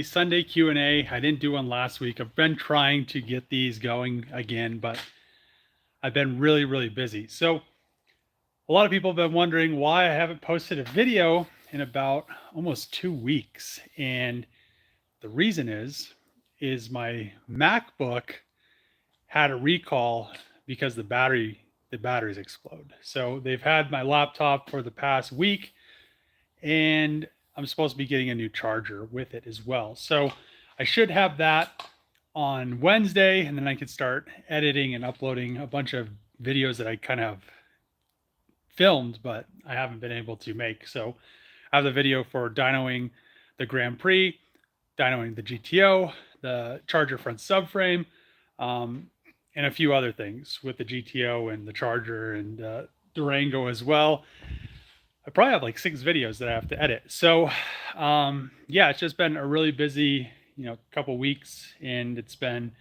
Sunday Q&A. I didn't do one last week. I've been trying to get these going again, but I've been really busy. So a lot of people have been wondering why I haven't posted a video in about almost 2 weeks. And the reason is my MacBook had a recall because the batteries explode. So they've had my laptop for the past week, and I'm supposed to be getting a new charger with it as well. So I should have that on Wednesday, and then I can start editing and uploading a bunch of videos that I kind of filmed, but I haven't been able to make. So I have the video for dynoing the Grand Prix, dynoing the GTO, the charger front subframe, um, and a few other things with the GTO and the charger and Durango as well. I probably have like 6 videos that I have to edit. So, yeah, it's just been a really busy, couple weeks, and it's been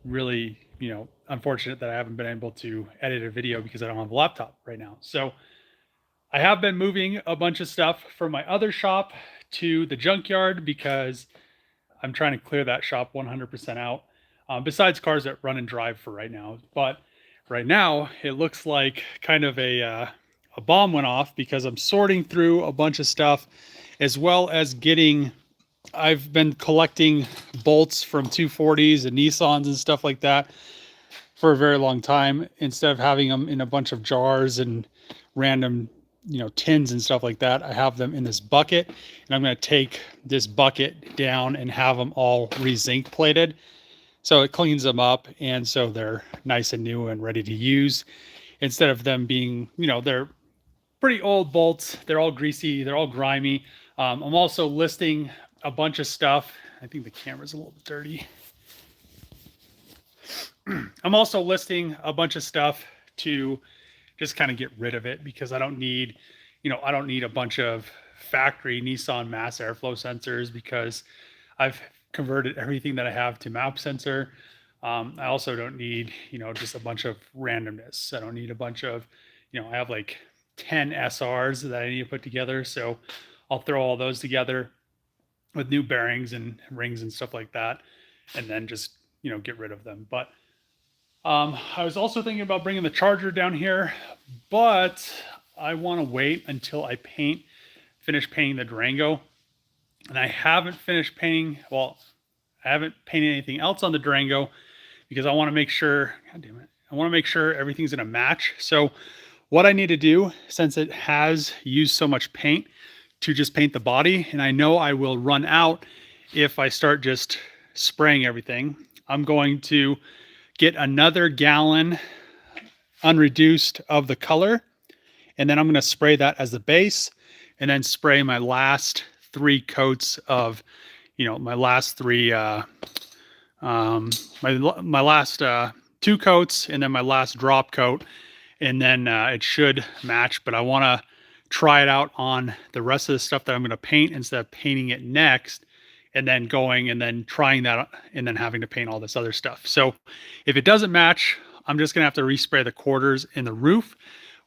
really, unfortunate that I haven't been able to edit a video because I don't have a laptop right now. So, I have been moving a bunch of stuff from my other shop to the junkyard because I'm trying to clear that shop 100% out. Besides cars that run and drive for right now, but right now it looks like kind of a bomb went off because I'm sorting through a bunch of stuff, as well as I've been collecting bolts from 240s and Nissans and stuff like that for a very long time. Instead of having them in a bunch of jars and random, tins and stuff like that, I have them in this bucket, and I'm going to take this bucket down and have them all re-zinc plated. So it cleans them up, and so they're nice and new and ready to use, instead of them being, they're pretty old bolts. They're all greasy. They're all grimy. I'm also listing a bunch of stuff. I think the camera's a little dirty. I'm also listing a bunch of stuff to just kind of get rid of it, because I don't need a bunch of factory Nissan mass airflow sensors, because I've converted everything that I have to map sensor. I also don't need, just a bunch of randomness. I don't need a bunch of, I have like 10 SRs that I need to put together. So I'll throw all those together with new bearings and rings and stuff like that, and then just, get rid of them. But I was also thinking about bringing the charger down here, but I want to wait until I finish painting the Durango. And I haven't finished painting, I haven't painted anything else on the Durango, because I want to make sure, God damn it, I want to make sure everything's going to match. So what I need to do, since it has used so much paint, to just paint the body, and I know I will run out if I start just spraying everything, I'm going to get another gallon unreduced of the color, and then I'm going to spray that as the base, and then spray my last 3 coats of, my last 3, my last 2 coats, and then my last drop coat, and then it should match. But I want to try it out on the rest of the stuff that I'm going to paint, instead of painting it next and then going and then trying that and then having to paint all this other stuff. So if it doesn't match, I'm just going to have to respray the quarters in the roof,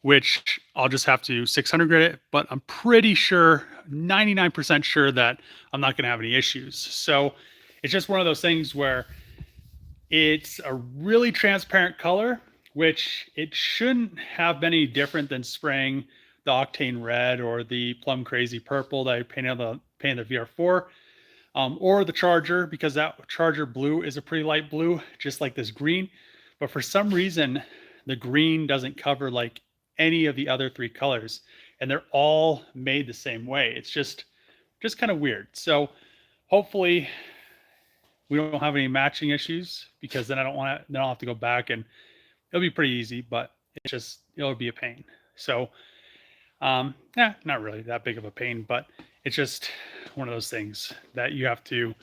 which I'll just have to 600 grit it, but I'm pretty sure, 99% sure, that I'm not going to have any issues. So it's just one of those things where it's a really transparent color, which it shouldn't have been any different than spraying the Octane Red or the Plum Crazy Purple that I painted the VR4, or the Charger, because that Charger blue is a pretty light blue, just like this green. But for some reason, the green doesn't cover like any of the other 3 colors, and they're all made the same way. It's just kind of weird. So hopefully we don't have any matching issues, because then I'll have to go back, and it'll be pretty easy, but it'll be a pain. So not really that big of a pain, but it's just one of those things that you have to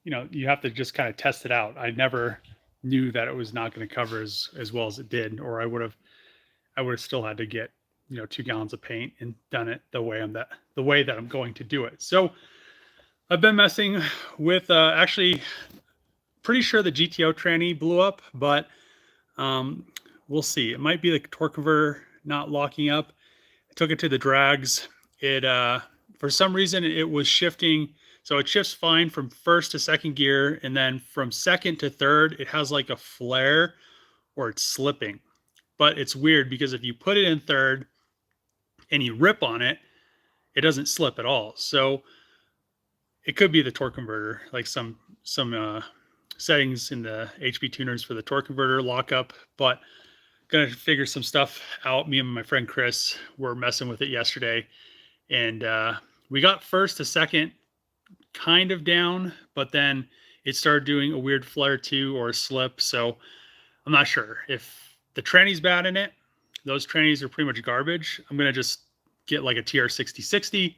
you have to just kind of test it out. I never knew that it was not going to cover as well as it did, or I would have still had to get 2 gallons of paint and done it the way that I'm going to do it. So I've been messing with actually pretty sure the GTO tranny blew up, but we'll see. It might be the torque converter not locking up. I took it to the drags. It for some reason it was shifting. So it shifts fine from first to second gear, and then from second to third, it has like a flare or it's slipping. But it's weird because if you put it in third and you rip on it, it doesn't slip at all. So it could be the torque converter, like some settings in the HP tuners for the torque converter lockup, but gonna figure some stuff out. Me and my friend Chris were messing with it yesterday, and we got first to second kind of down, but then it started doing a weird flare too, or a slip. So I'm not sure if the tranny's bad in it. Those trannies are pretty much garbage. I'm gonna just get like a TR6060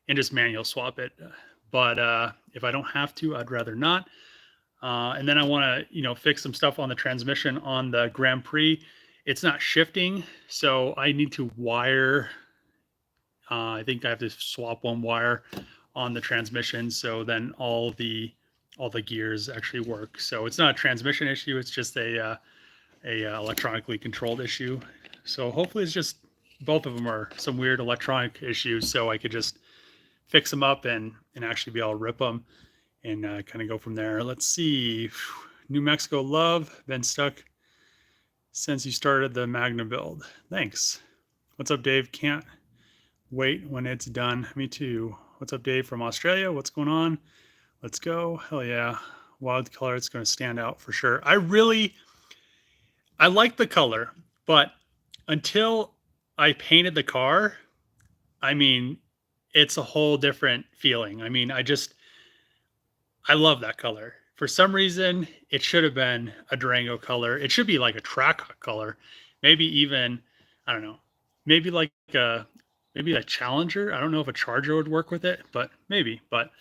and just manual swap it. But if I don't have to, I'd rather not. And then I want to, fix some stuff on the transmission on the Grand Prix. It's not shifting, so I need to wire. I think I have to swap one wire on the transmission, so then all the gears actually work. So it's not a transmission issue; it's just a electronically controlled issue. So hopefully, it's just both of them are some weird electronic issues, so I could just fix them up and actually be able to rip them and kind of go from there. Let's see. New Mexico love. Been stuck since you started the Magna build. Thanks. What's up, Dave? Can't wait when it's done. Me too. What's up, Dave from Australia? What's going on? Let's go. Hell yeah. Wild color. It's going to stand out for sure. I like the color, but until I painted the car, I mean, it's a whole different feeling. I mean, I love that color. For some reason, it should have been a Durango color. It should be like a Trackhawk color. Maybe even, I don't know, maybe a Challenger. I don't know if a Charger would work with it, but maybe. But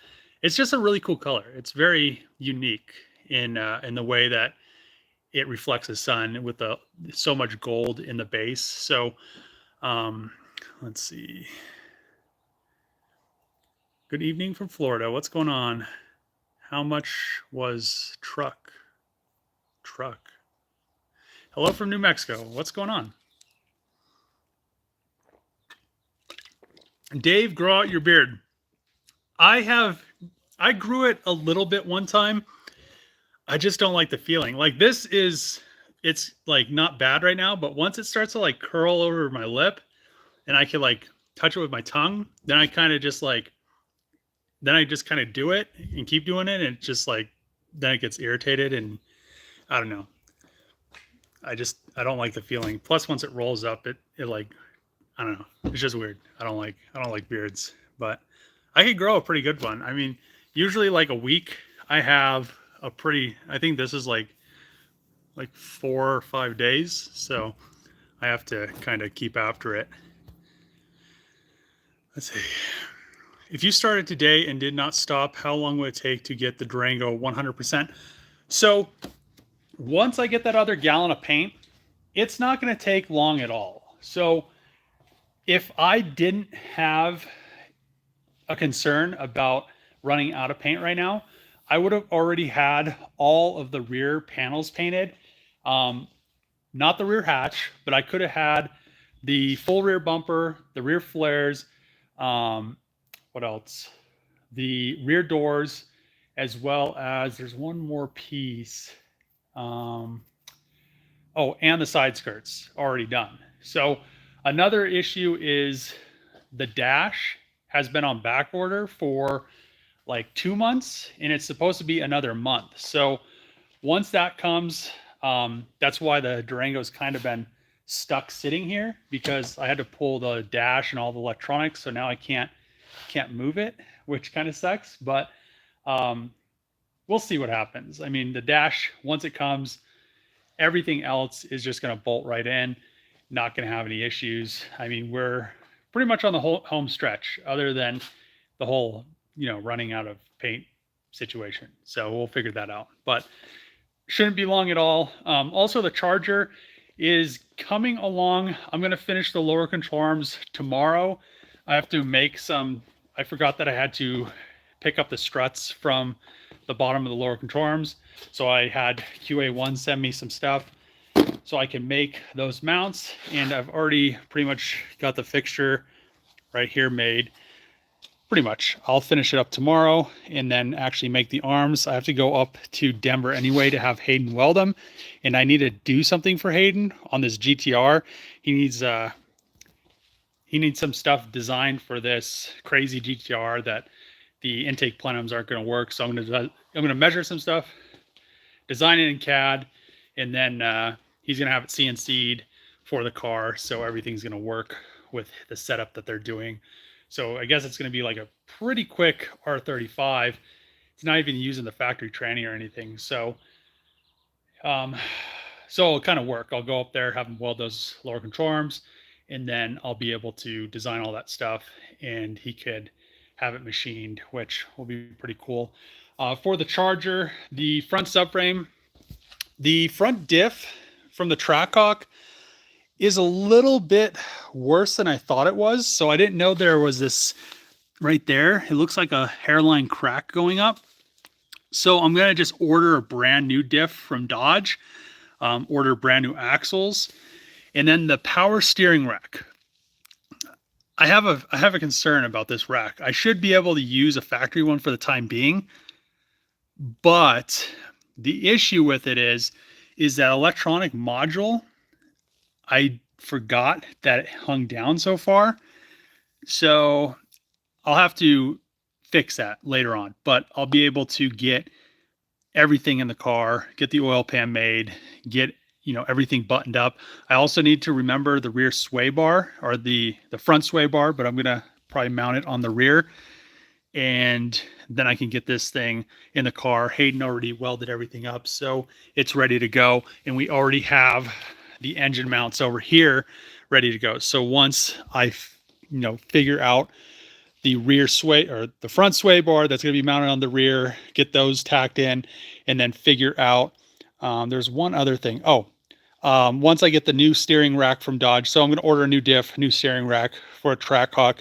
it's just a really cool color. It's very unique in the way that it reflects the sun with so much gold in the base. So let's see. Good evening from Florida. What's going on? How much was truck? Hello from New Mexico. What's going on? Dave, grow out your beard. I grew it a little bit one time. I just don't like the feeling. Like it's like not bad right now, but once it starts to like curl over my lip and I can like touch it with my tongue, then I kind of just kind of do it and keep doing it. And just like, then it gets irritated and I don't know. I don't like the feeling. Plus once it rolls up, it like, I don't know. It's just weird. I don't like beards, but I could grow a pretty good one. I mean, usually like a week I have I think this is like 4 or 5 days. So I have to kind of keep after it. Let's see. If you started today and did not stop, how long would it take to get the Durango 100%? So once I get that other gallon of paint, it's not going to take long at all. So if I didn't have a concern about running out of paint right now, I would have already had all of the rear panels painted. Not the rear hatch, but I could have had the full rear bumper, the rear flares, what else? The rear doors, as well as there's one more piece. And the side skirts already done. So another issue is the dash has been on back order for like 2 months and it's supposed to be another month. So once that comes, that's why the Durango's kind of been stuck sitting here, because I had to pull the dash and all the electronics. So now I can't move it, which kind of sucks, but we'll see what happens. I mean, the dash, once it comes, everything else is just going to bolt right in, not going to have any issues. I mean, we're pretty much on the whole home stretch, other than the whole, running out of paint situation. So we'll figure that out, but shouldn't be long at all. Also, the Charger is coming along. I'm going to finish the lower control arms tomorrow. I have to make I forgot that I had to pick up the struts from the bottom of the lower control arms. So I had QA1 send me some stuff so I can make those mounts. And I've already pretty much got the fixture right here made. pretty much. I'll finish it up tomorrow and then actually make the arms. I have to go up to Denver anyway to have Hayden weld them, and I need to do something for Hayden on this GTR. He needs some stuff designed for this crazy GTR that the intake plenums aren't going to work. So I'm going to measure some stuff, design it in CAD, and then he's going to have it CNC'd for the car, so everything's going to work with the setup that they're doing. So I guess it's going to be like a pretty quick R35. It's not even using the factory tranny or anything. So it'll kind of work. I'll go up there, have them weld those lower control arms, and then I'll be able to design all that stuff, and he could have it machined, which will be pretty cool. For the Charger, the front subframe, the front diff from the Trackhawk is a little bit worse than I thought it was. So I didn't know there was this right there. It looks like a hairline crack going up. So I'm going to just order a brand new diff from Dodge, order brand new axles, and then the power steering rack. I have a concern about this rack. I should be able to use a factory one for the time being, but the issue with it is that electronic module, I forgot that it hung down so far. So I'll have to fix that later on, but I'll be able to get everything in the car, get the oil pan made, get everything buttoned up. I also need to remember the rear sway bar, or the front sway bar, but I'm gonna probably mount it on the rear, and then I can get this thing in the car. Hayden already welded everything up, so it's ready to go, and we already have the engine mounts over here ready to go. So once I figure out the rear sway or the front sway bar that's going to be mounted on the rear, get those tacked in, and then figure out there's one other thing. Once I get the new steering rack from Dodge, so I'm going to order a new diff, new steering rack for a Trackhawk,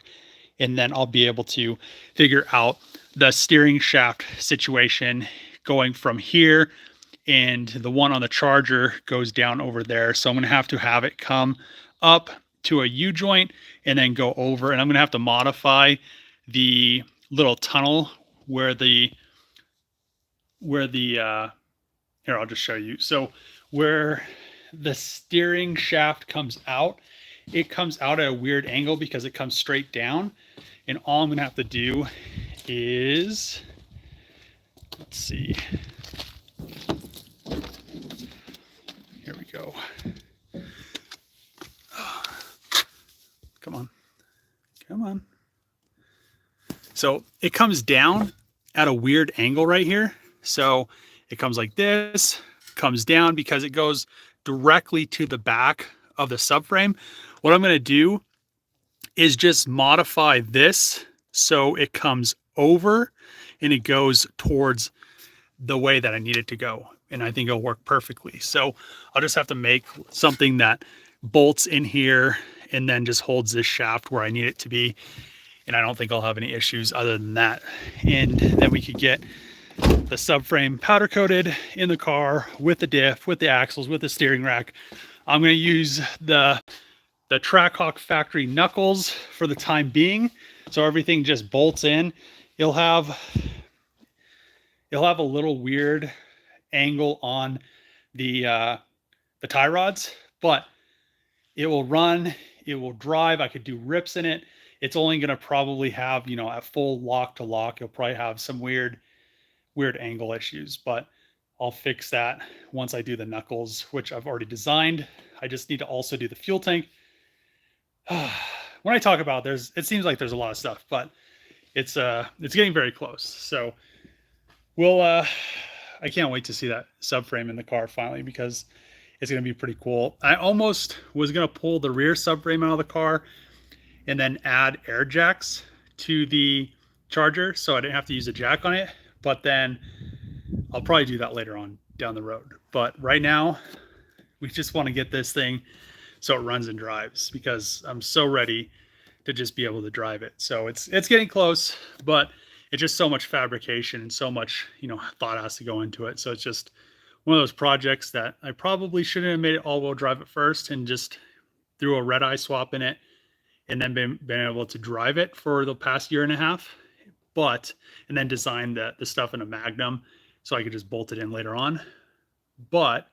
and then I'll be able to figure out the steering shaft situation going from here, and the one on the Charger goes down over there. So I'm going to have it come up to a U-joint and then go over, and I'm going to have to modify the little tunnel where the here, I'll just show you. So where the steering shaft comes out, it comes out at a weird angle because it comes straight down. And all I'm going to have to do is, let's see. Here we go. Come on. Come on. So it comes down at a weird angle right here. So it comes like this, comes down because it goes directly to the back of the subframe. What I'm going to do is just modify this so it comes over and it goes towards the way that I need it to go. And I think it'll work perfectly. So I'll just have to make something that bolts in here and then just holds this shaft where I need it to be. And I don't think I'll have any issues other than that. And then we could get the subframe powder coated in the car with the diff, with the axles, with the steering rack. I'm going to use the Trackhawk factory knuckles for the time being. So everything just bolts in. You'll have a little weird angle on the tie rods, but it will run, it will drive. I could do rips in it. It's only going to probably have, at full lock to lock, you'll probably have some weird angle issues, but I'll fix that once I do the knuckles, which I've already designed. I just need to also do the fuel tank. When I talk about it seems like there's a lot of stuff, but it's getting very close. So I can't wait to see that subframe in the car finally, because it's going to be pretty cool. I almost was going to pull the rear subframe out of the car and then add air jacks to the Charger so I didn't have to use a jack on it, but then I'll probably do that later on down the road. But right now, we just want to get this thing so it runs and drives, because I'm so ready to just be able to drive it. So it's getting close, but it's just so much fabrication and so much, thought has to go into it. So it's just one of those projects that I probably shouldn't have made it all-wheel drive at first and just threw a red eye swap in it and then been able to drive it for the past year and a half. and then design the stuff in a Magnum so I could just bolt it in later on. But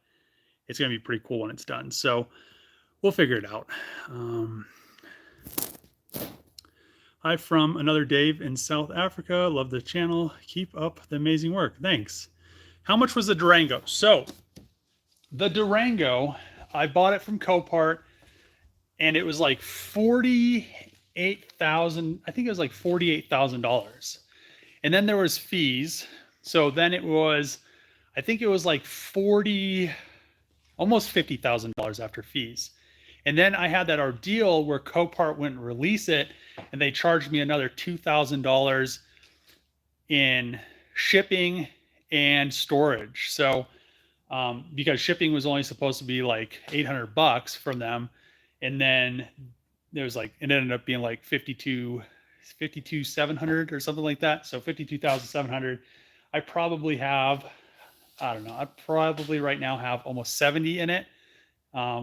it's going to be pretty cool when it's done. So we'll figure it out. Hi from another Dave in South Africa. Love the channel. Keep up the amazing work. Thanks. How much was the Durango? So the Durango, I bought it from Copart, and it was like 48,000. I think it was like $48,000. And then there was fees. So then it was, I think it was like almost $50,000 after fees. And then I had that ordeal where Copart wouldn't release it, and they charged me another $2,000 in shipping and storage. So because shipping was only supposed to be like $800 from them, and then there was like, it ended up being like 52,700 or something like that. So 52,700. I probably have, I don't know, I probably right now have almost 70 in it,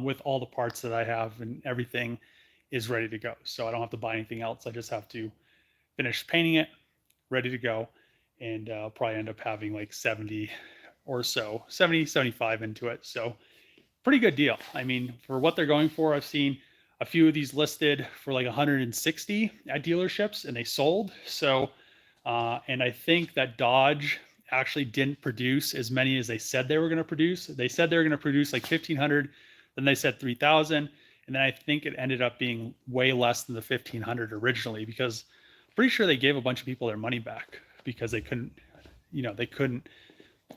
with all the parts that I have, and everything is ready to go. So I don't have to buy anything else. I just have to finish painting it, ready to go. And I'll probably end up having like 70 or so, 70, 75 into it. So pretty good deal. I mean, for what they're going for, I've seen a few of these listed for like 160 at dealerships, and they sold. So, and I think that Dodge actually didn't produce as many as they said they were going to produce. They said they were going to produce like 1,500, then they said 3,000, and then I think it ended up being way less than the 1,500 originally, because I'm pretty sure they gave a bunch of people their money back because they couldn't, they couldn't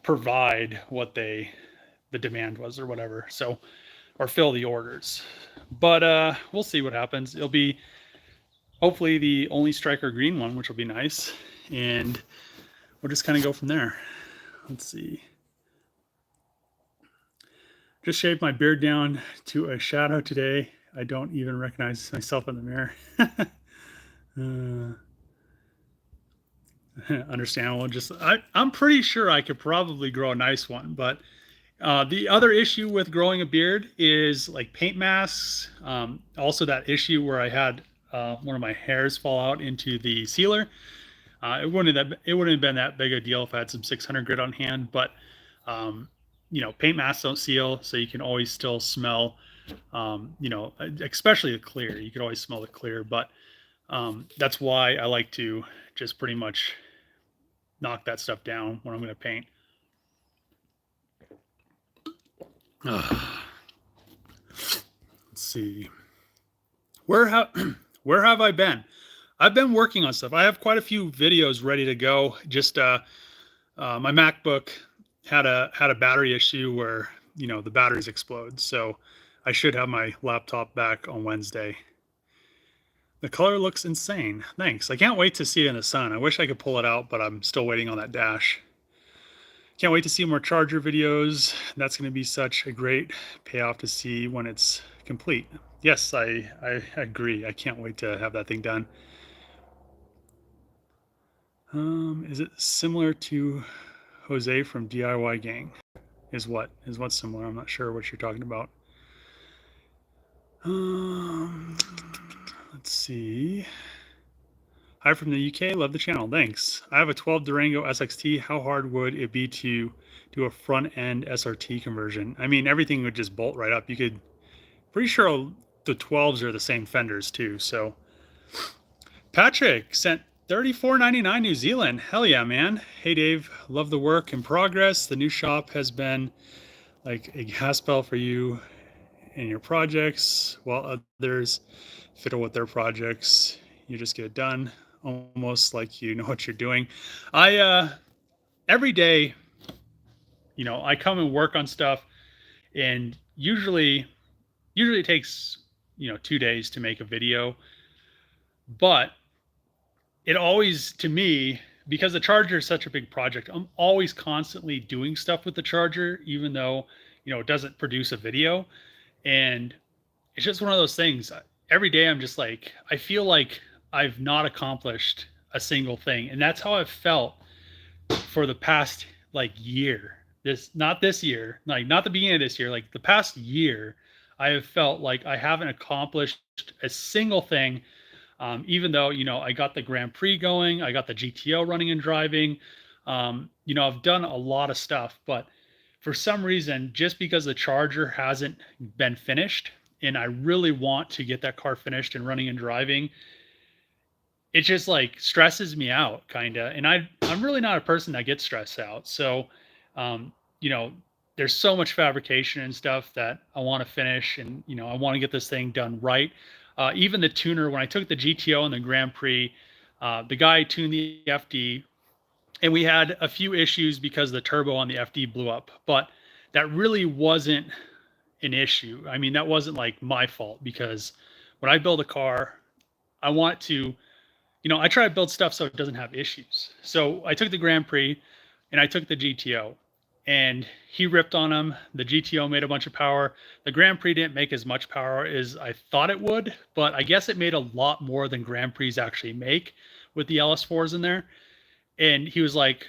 provide what the demand was or whatever. So, or fill the orders. But we'll see what happens. It'll be hopefully the only striker green one, which will be nice, and we'll just kind of go from there. Let's see. Just shaved my beard down to a shadow today. I don't even recognize myself in the mirror. Understandable. Just I'm pretty sure I could probably grow a nice one, but the other issue with growing a beard is like paint masks. Also that issue where I had one of my hairs fall out into the sealer. It wouldn't have been that big a deal if I had some 600 grit on hand, but paint masks don't seal, so you can always still smell, especially the clear. You can always smell the clear, but that's why I like to just pretty much knock that stuff down when I'm going to paint. Let's see. Where have I been? I've been working on stuff. I have quite a few videos ready to go. Just my MacBook had a battery issue where the batteries explode. So I should have my laptop back on Wednesday. The color looks insane. Thanks. I can't wait to see it in the sun. I wish I could pull it out, but I'm still waiting on that dash. Can't wait to see more Charger videos. That's going to be such a great payoff to see when it's complete. Yes, I agree. I can't wait to have that thing done. Is it similar to Jose from DIY Gang? Is what's similar? I'm not sure what you're talking about. Let's see. Hi from the UK. Love the channel. Thanks. I have a 12 Durango SXT. How hard would it be to do a front end SRT conversion? I mean, everything would just bolt right up. You could, pretty sure the 12s are the same fenders too. So Patrick sent $34.99 New Zealand. Hell yeah, man. Hey Dave, love the work in progress. The new shop has been like a gas spell for you and your projects, while others fiddle with their projects. You just get it done, almost like you know what you're doing. I every day, I come and work on stuff, and usually it takes 2 days to make a video, but it always, to me, because the Charger is such a big project, I'm always constantly doing stuff with the Charger, even though it doesn't produce a video. And it's just one of those things. Every day I'm just like, I feel like I've not accomplished a single thing. And that's how I've felt for the past year. Not this year, not the beginning of this year, like the past year, I have felt like I haven't accomplished a single thing. Even though, I got the Grand Prix going, I got the GTO running and driving. I've done a lot of stuff, but for some reason, just because the Charger hasn't been finished, and I really want to get that car finished and running and driving, it just like stresses me out kind of. And I'm really not a person that gets stressed out. So, um, you know, there's so much fabrication and stuff that I want to finish, and I want to get this thing done right. Even the tuner, when I took the GTO and the Grand Prix, the guy tuned the FD, and we had a few issues because the turbo on the FD blew up, but that really wasn't an issue. I mean, that wasn't like my fault, because when I build a car, I want to, I try to build stuff so it doesn't have issues. So I took the Grand Prix and I took the GTO, and he ripped on them. The GTO made a bunch of power. The Grand Prix didn't make as much power as I thought it would, but I guess it made a lot more than Grand Prix actually make with the LS4s in there. And he was like,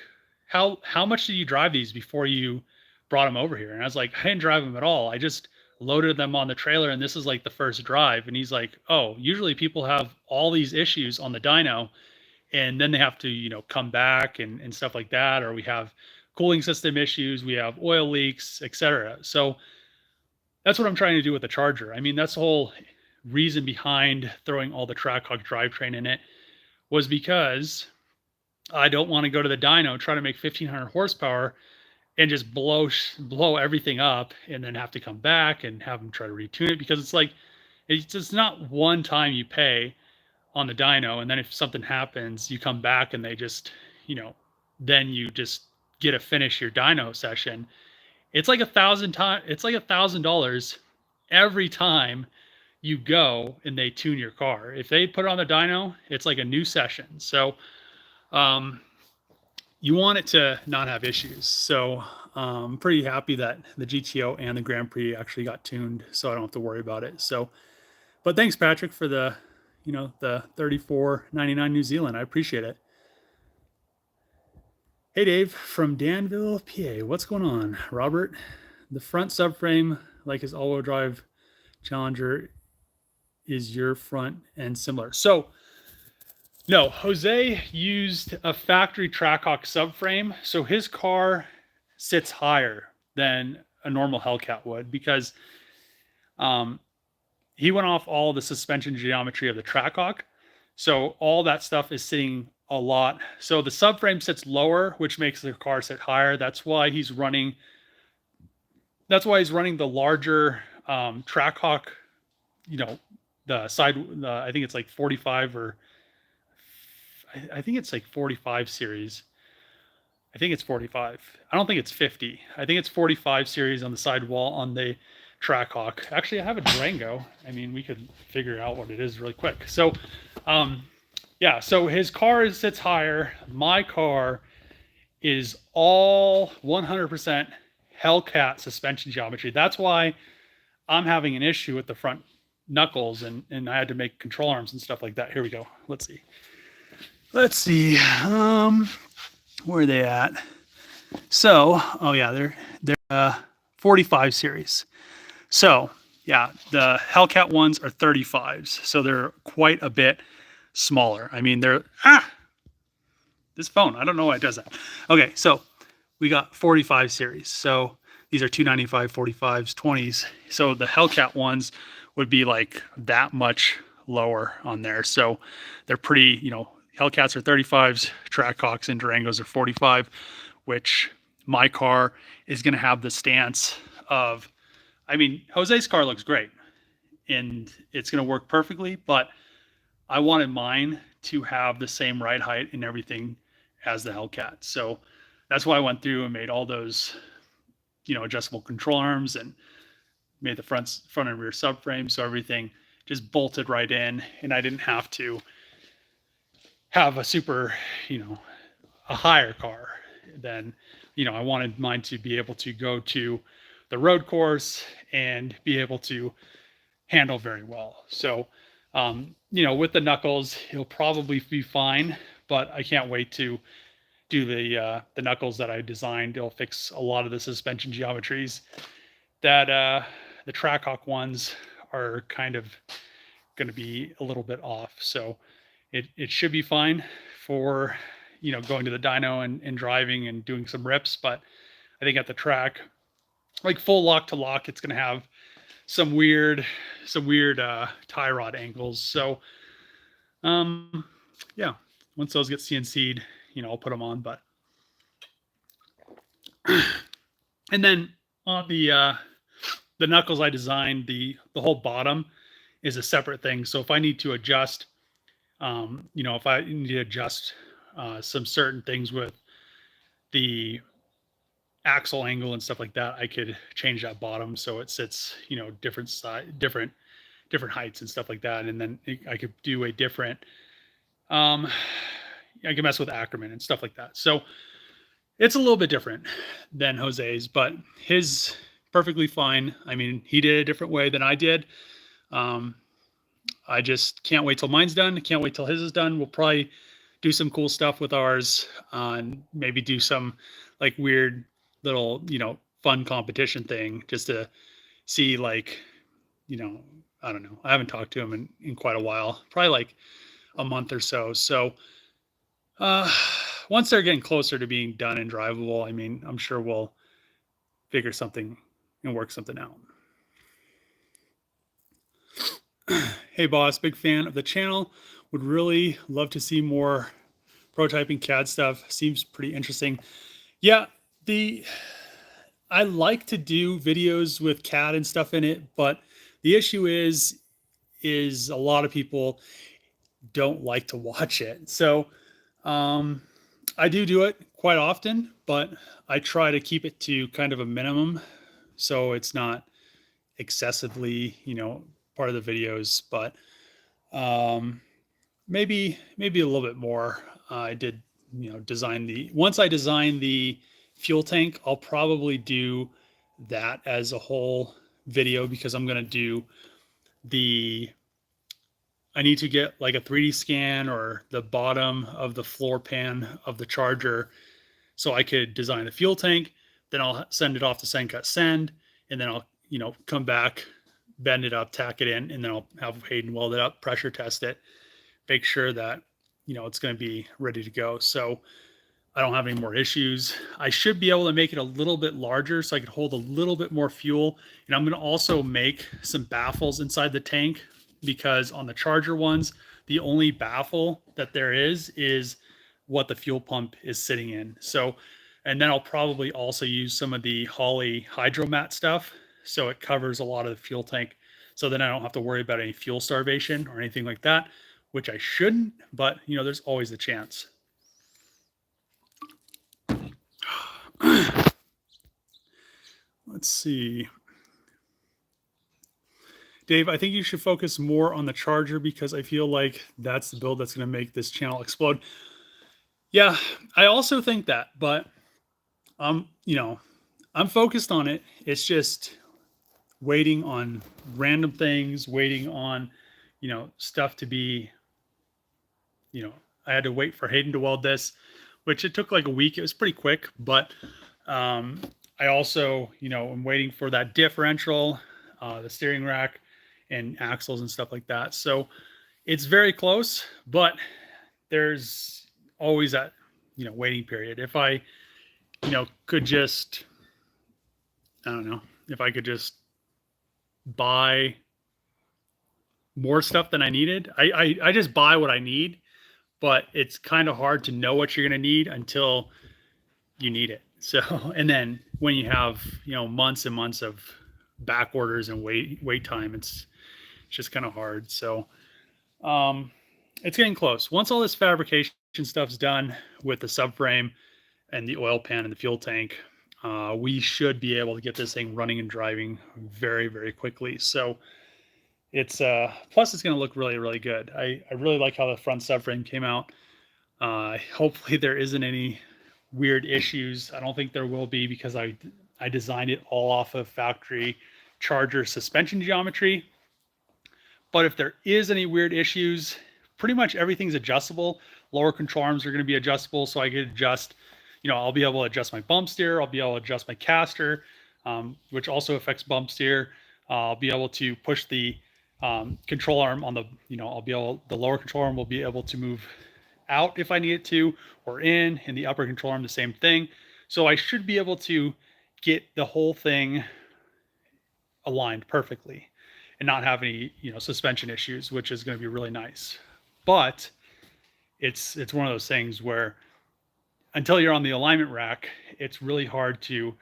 how much did you drive these before you brought them over here? And I was like, I didn't drive them at all. I just loaded them on the trailer, and this is like the first drive. And he's like, oh, usually people have all these issues on the dyno, and then they have to, come back and stuff like that. Or we have cooling system issues, we have oil leaks, etc. So that's what I'm trying to do with the Charger. I mean, that's the whole reason behind throwing all the Trackhawk drivetrain in it, was because I don't want to go to the dyno, try to make 1500 horsepower, and just blow everything up, and then have to come back and have them try to retune it, because it's like, it's just not one time you pay on the dyno, and then if something happens, you come back and they just, then you just get to finish your dyno session. It's like $1,000 every time you go and they tune your car. If they put it on the dyno, it's like a new session. So you want it to not have issues. So I'm pretty happy that the GTO and the Grand Prix actually got tuned, so I don't have to worry about it. So, but thanks, Patrick, for the $34.99 New Zealand. I appreciate it. Hey, Dave from Danville, PA. What's going on, Robert? The front subframe, like his all-wheel drive Challenger, is your front end similar? So, no, Jose used a factory Trackhawk subframe, so his car sits higher than a normal Hellcat would, because he went off all the suspension geometry of the Trackhawk, so all that stuff is sitting a lot. So the subframe sits lower, which makes the car sit higher. That's why he's running the larger Trackhawk, the side, I think it's like 45, or I think it's like 45 series. I think it's 45. I don't think it's 50. I think it's 45 series on the sidewall on the Trackhawk. Actually, I have a Durango. I mean, we could figure out what it is really quick. So, yeah, so his car sits higher. My car is all 100% Hellcat suspension geometry. That's why I'm having an issue with the front knuckles, and I had to make control arms and stuff like that. Here we go. Let's see. Where are they at? So, oh yeah, they're 45 series. So, yeah, the Hellcat ones are 35s. So they're quite a bit smaller. I mean, this phone, I don't know why it does that. Okay, so we got 45 series. So these are 295, 45s, 20s. So the Hellcat ones would be like that much lower on there. So they're pretty, Hellcats are 35s, Trackhawks and Durangos are 45, which my car is going to have the stance of, I mean, Jose's car looks great and it's going to work perfectly, but I wanted mine to have the same ride height and everything as the Hellcat. So that's why I went through and made all those, adjustable control arms, and made the front and rear subframe. So everything just bolted right in, and I didn't have to have a super, a higher car than, I wanted mine to be able to go to the road course and be able to handle very well. So, with the knuckles, he'll probably be fine, but I can't wait to do the knuckles that I designed. It'll fix a lot of the suspension geometries that the Trackhawk ones are kind of going to be a little bit off. So it should be fine for, going to the dyno and driving and doing some rips. But I think at the track, like full lock to lock, it's going to have some weird, tie rod angles. So, um, yeah, once those get CNC'd, I'll put them on. But and then on the knuckles I designed, the whole bottom is a separate thing. So if I need to adjust, if I need to adjust some certain things with the axle angle and stuff like that, I could change that bottom so it sits, different side, different heights and stuff like that. And then I could do a different, I can mess with Ackerman and stuff like that. So it's a little bit different than Jose's, but his perfectly fine. I mean, he did it a different way than I did. I just can't wait till mine's done. Can't wait till his is done. We'll probably do some cool stuff with ours, and maybe do some like weird little, fun competition thing just to see, like, I don't know. I haven't talked to him in quite a while, probably like a month or so. So, once they're getting closer to being done and drivable, I mean, I'm sure we'll figure something and work something out. Hey boss, big fan of the channel. Would really love to see more prototyping CAD stuff. Seems pretty interesting. Yeah, I like to do videos with CAD and stuff in it, but the issue is a lot of people don't like to watch it. So I do it quite often, but I try to keep it to kind of a minimum so it's not excessively, part of the videos. But maybe a little bit more. I did, once I design the fuel tank, I'll probably do that as a whole video, because I'm going to do I need to get like a 3D scan or the bottom of the floor pan of the charger so I could design the fuel tank. Then I'll send it off to SendCut Send, and then I'll, come back, bend it up, tack it in, and then I'll have Hayden weld it up, pressure test it, make sure that, it's going to be ready to go. So I don't have any more issues. I should be able to make it a little bit larger so I could hold a little bit more fuel. And I'm going to also make some baffles inside the tank, because on the charger ones, the only baffle that there is what the fuel pump is sitting in. So, and then I'll probably also use some of the Holley hydromat stuff, so it covers a lot of the fuel tank. So then I don't have to worry about any fuel starvation or anything like that, which I shouldn't, but there's always a chance. Let's see. Dave, I think you should focus more on the charger, because I feel like that's the build that's going to make this channel explode. Yeah, I also think that, but I'm focused on it. It's just waiting on random things, waiting on, stuff to be, I had to wait for Hayden to weld this, which it took like a week. It was pretty quick, but I also, I'm waiting for that differential, the steering rack, and axles and stuff like that. So it's very close, but there's always that, waiting period. If I, could just, I don't know, if I could just buy more stuff than I needed. I just buy what I need, but it's kind of hard to know what you're going to need until you need it. So, and then when you have, months and months of back orders and wait time, it's just kind of hard. So, it's getting close. Once all this fabrication stuff's done with the subframe and the oil pan and the fuel tank, we should be able to get this thing running and driving very, very quickly. So it's plus it's going to look really, really good. I really like how the front subframe came out. Hopefully there isn't any weird issues. I don't think there will be, because I designed it all off of factory charger suspension geometry. But if there is any weird issues, pretty much everything's adjustable. Lower control arms are going to be adjustable, so I could adjust, I'll be able to adjust my bump steer. I'll be able to adjust my caster, which also affects bump steer. I'll be able to push the control arm on the, the lower control arm will be able to move out if I need it to, or in, and the upper control arm the same thing. So I should be able to get the whole thing aligned perfectly and not have any, suspension issues, which is going to be really nice. But it's one of those things where until you're on the alignment rack, it's really hard to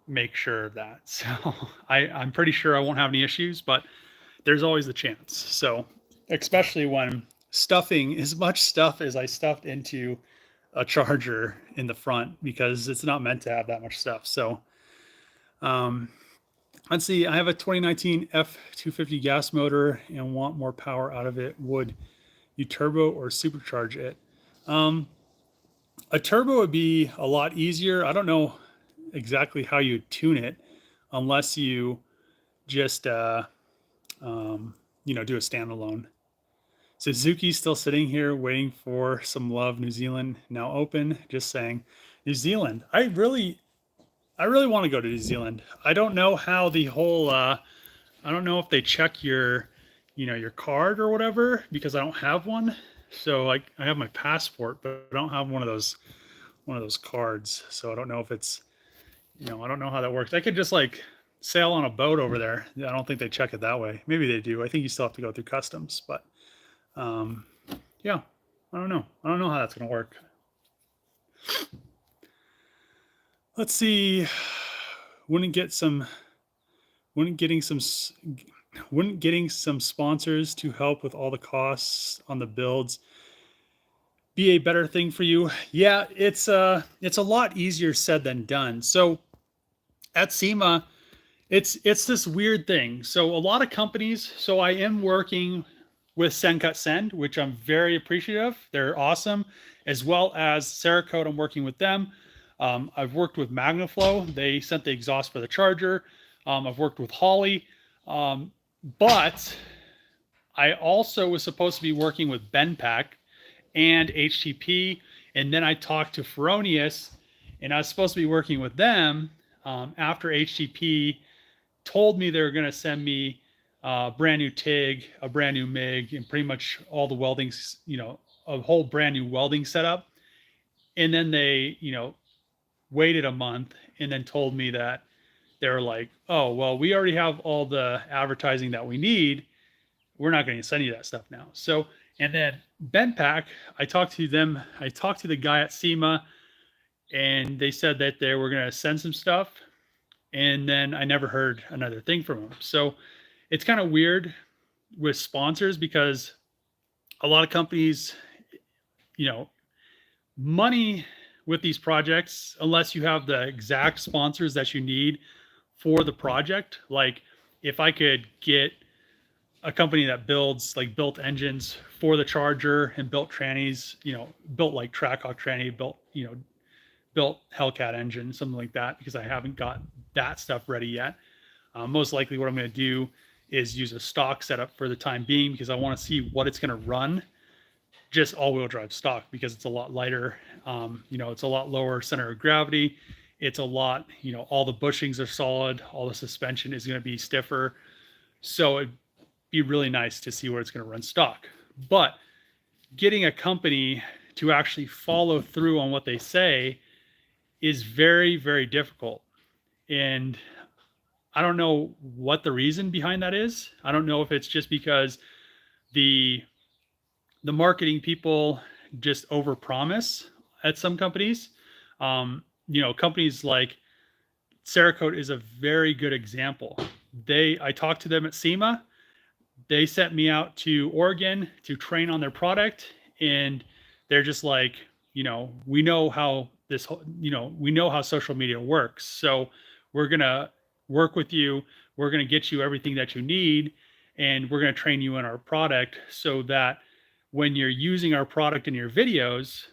make sure of that. So I'm pretty sure I won't have any issues, but there's always the chance. So especially when stuffing as much stuff as I stuffed into a charger in the front, because it's not meant to have that much stuff. So let's see, I have a 2019 F250 gas motor and want more power out of it. Would you turbo or supercharge it? A turbo would be a lot easier. I don't know exactly how you tune it unless you just do a standalone. Suzuki's still sitting here waiting for some love. New Zealand now open. Just saying. New Zealand. I really want to go to New Zealand. I don't know how the whole I don't know if they check your your card or whatever, because I don't have one. So I have my passport, but I don't have one of those cards. So I don't know if it's I don't know how that works. I could just like sail on a boat over there. I don't think they check it that way. Maybe they do. I think you still have to go through customs, but yeah, I don't know. I don't know how that's going to work. Let's see. Wouldn't getting some sponsors to help with all the costs on the builds be a better thing for you? Yeah, it's a lot easier said than done. So at SEMA, it's this weird thing. So a lot of companies, so I am working with Send Cut Send, which I'm very appreciative. They're awesome, as well as Cerakote. I'm working with them. I've worked with Magnaflow. They sent the exhaust for the charger. I've worked with Holly, but I also was supposed to be working with Benpack and HTP, and then I talked to Feronius, and I was supposed to be working with them after HTP told me they were going to send me a brand new TIG, a brand new MIG, and pretty much all the welding, a whole brand new welding setup. And then they, waited a month and then told me that they were like, oh, well, we already have all the advertising that we need. We're not going to send you that stuff now. So, and then Benpack, I talked to the guy at SEMA, and they said that they were going to send some stuff. And then I never heard another thing from them. So it's kind of weird with sponsors, because a lot of companies, money with these projects, unless you have the exact sponsors that you need for the project. Like if I could get a company that built engines for the charger and built trannies, built like Trackhawk tranny, built Hellcat engine, something like that, because I haven't got that stuff ready yet. Most likely what I'm going to do is use a stock setup for the time being, because I want to see what it's going to run just all-wheel drive stock, because it's a lot lighter. It's a lot lower center of gravity. It's a lot, all the bushings are solid. All the suspension is going to be stiffer. So it'd be really nice to see where it's going to run stock. But getting a company to actually follow through on what they say is very, very difficult. And I don't know what the reason behind that is. I don't know if it's just because the marketing people just overpromise at some companies. Companies like Cerakote is a very good example. I talked to them at SEMA. They sent me out to Oregon to train on their product, and they're just like, we know how social media works. So we're going to work with you. We're going to get you everything that you need, and we're going to train you in our product so that when you're using our product in your videos,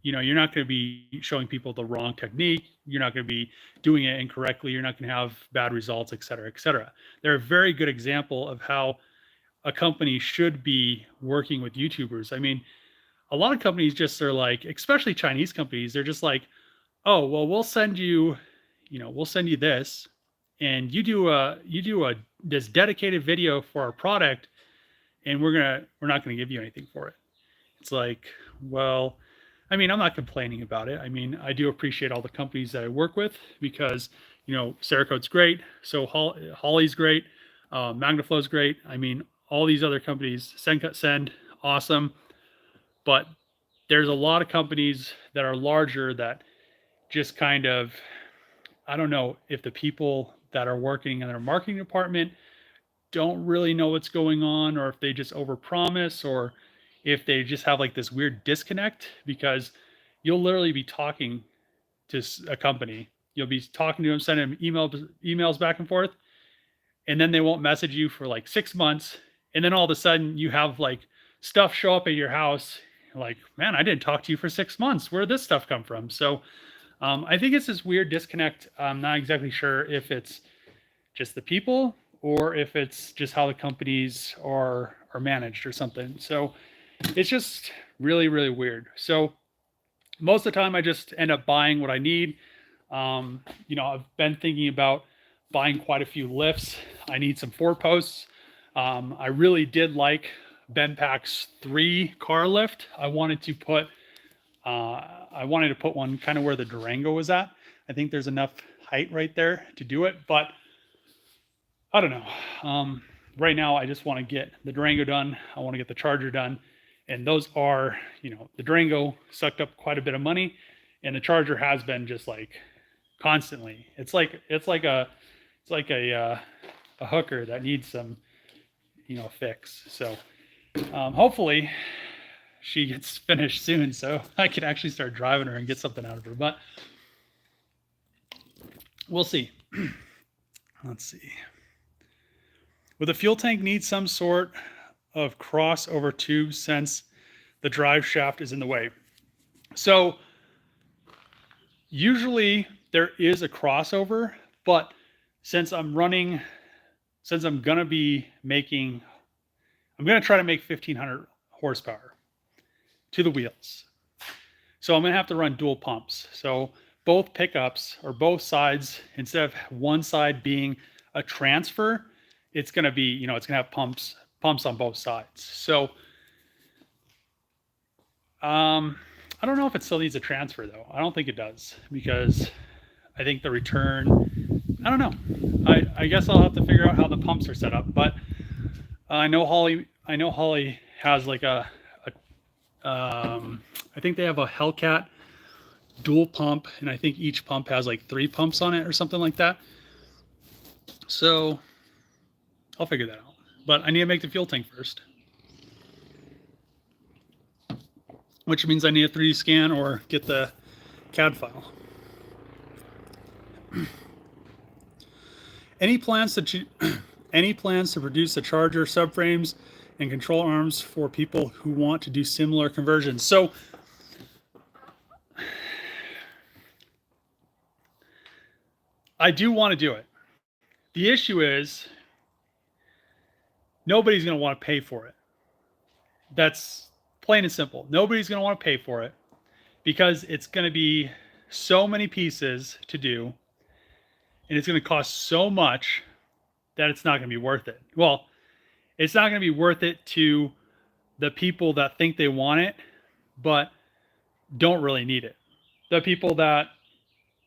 you're not going to be showing people the wrong technique. You're not going to be doing it incorrectly. You're not going to have bad results, et cetera, et cetera. They're a very good example of how a company should be working with YouTubers. I mean, a lot of companies just are like, especially Chinese companies, they're just like, oh, well, we'll send you this, and you do this dedicated video for our product, and we're not gonna give you anything for it. It's like, well, I mean, I'm not complaining about it. I mean, I do appreciate all the companies that I work with because, Cerakote's great. So Holly's great. Magnaflow's great. I mean, all these other companies, Send, awesome. But there's a lot of companies that are larger that just kind of, I don't know if the people that are working in their marketing department don't really know what's going on, or if they just overpromise, or if they just have like this weird disconnect, because you'll literally be talking to a company, you'll be talking to them, sending them emails back and forth, and then they won't message you for like 6 months, and then all of a sudden you have like stuff show up at your house. You're like, man, I didn't talk to you for 6 months. Where did this stuff come from? So I think it's this weird disconnect. I'm not exactly sure if it's just the people or if it's just how the companies are managed or something. So it's just really, really weird. So most of the time I just end up buying what I need. I've been thinking about buying quite a few lifts. I need some 4-posts. I really did like Benpack's 3 car lift. I wanted to put one kind of where the Durango was at. I think there's enough height right there to do it, but I don't know. Right now I just want to get the Durango done. I want to get the Charger done. And those are, the Durango sucked up quite a bit of money, and the Charger has been just like constantly. It's like a hooker that needs some, fix. So hopefully she gets finished soon, so I can actually start driving her and get something out of her. But we'll see. Let's see. Will the fuel tank need some sort of crossover tube since the drive shaft is in the way? So usually there is a crossover, but since I'm gonna try to make 1500 horsepower to the wheels. So I'm gonna have to run dual pumps. So both pickups, or both sides, instead of one side being a transfer, it's gonna be, it's gonna have pumps on both sides. So I don't know if it still needs a transfer though. I don't think it does, because I think the return, I don't know. I guess I'll have to figure out how the pumps are set up. But I know Holly has like I think they have a Hellcat dual pump, and I think each pump has like 3 pumps on it or something like that. So I'll figure that out. But I need to make the fuel tank first, which means I need a 3D scan or get the CAD file. Any plans to produce the Charger subframes and control arms for people who want to do similar conversions? So I do want to do it. The issue is nobody's going to want to pay for it. That's plain and simple. Nobody's going to want to pay for it because it's going to be so many pieces to do, and it's going to cost so much that it's not going to be worth it. Well, it's not going to be worth it to the people that think they want it, but don't really need it. The people that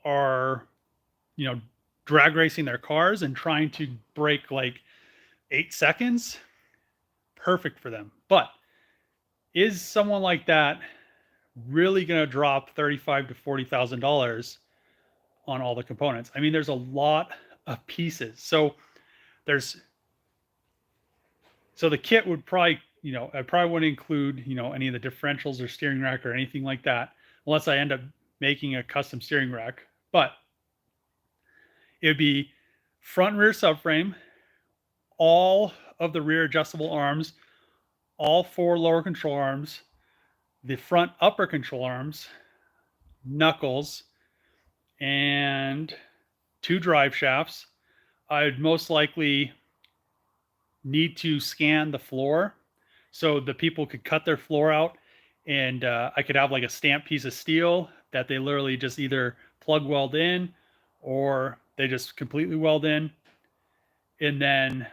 are, drag racing their cars and trying to break like 8 seconds, perfect for them. But is someone like that really going to drop $35,000 to $40,000 on all the components? I mean, there's a lot of pieces. So the kit would probably, I probably wouldn't include, any of the differentials or steering rack or anything like that, unless I end up making a custom steering rack. But it would be front and rear subframe, all of the rear adjustable arms, all 4 lower control arms, the front upper control arms, knuckles, and 2 drive shafts. I'd most likely need to scan the floor so the people could cut their floor out, and I could have like a stamped piece of steel that they literally just either plug weld in, or They just completely weld in. And then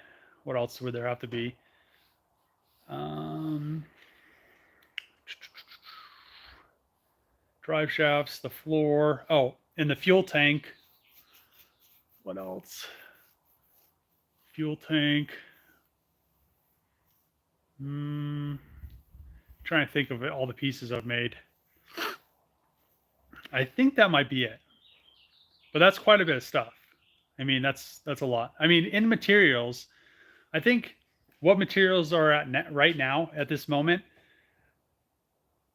what else would there have to be? Um, drive shafts, the floor. Oh, and the fuel tank. What else? Fuel tank. Trying to think of all the pieces I've made. I think that might be it. But that's quite a bit of stuff. I mean, that's a lot. I mean, in materials, I think what materials are at right now at this moment,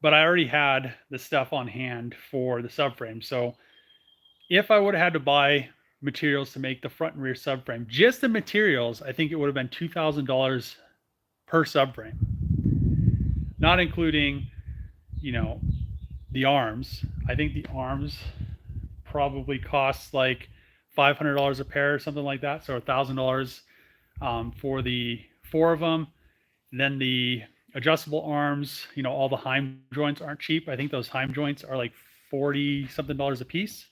but I already had the stuff on hand for the subframe. So if I would have had to buy materials to make the front and rear subframe, just the materials, I think it would have been $2,000 per subframe, not including, you know, the arms. I think the arms probably cost like $500 a pair or something like that. So $1,000 for the 4 of them. And then the adjustable arms, you know, all the Heim joints aren't cheap. I think those Heim joints are like 40 something dollars a piece.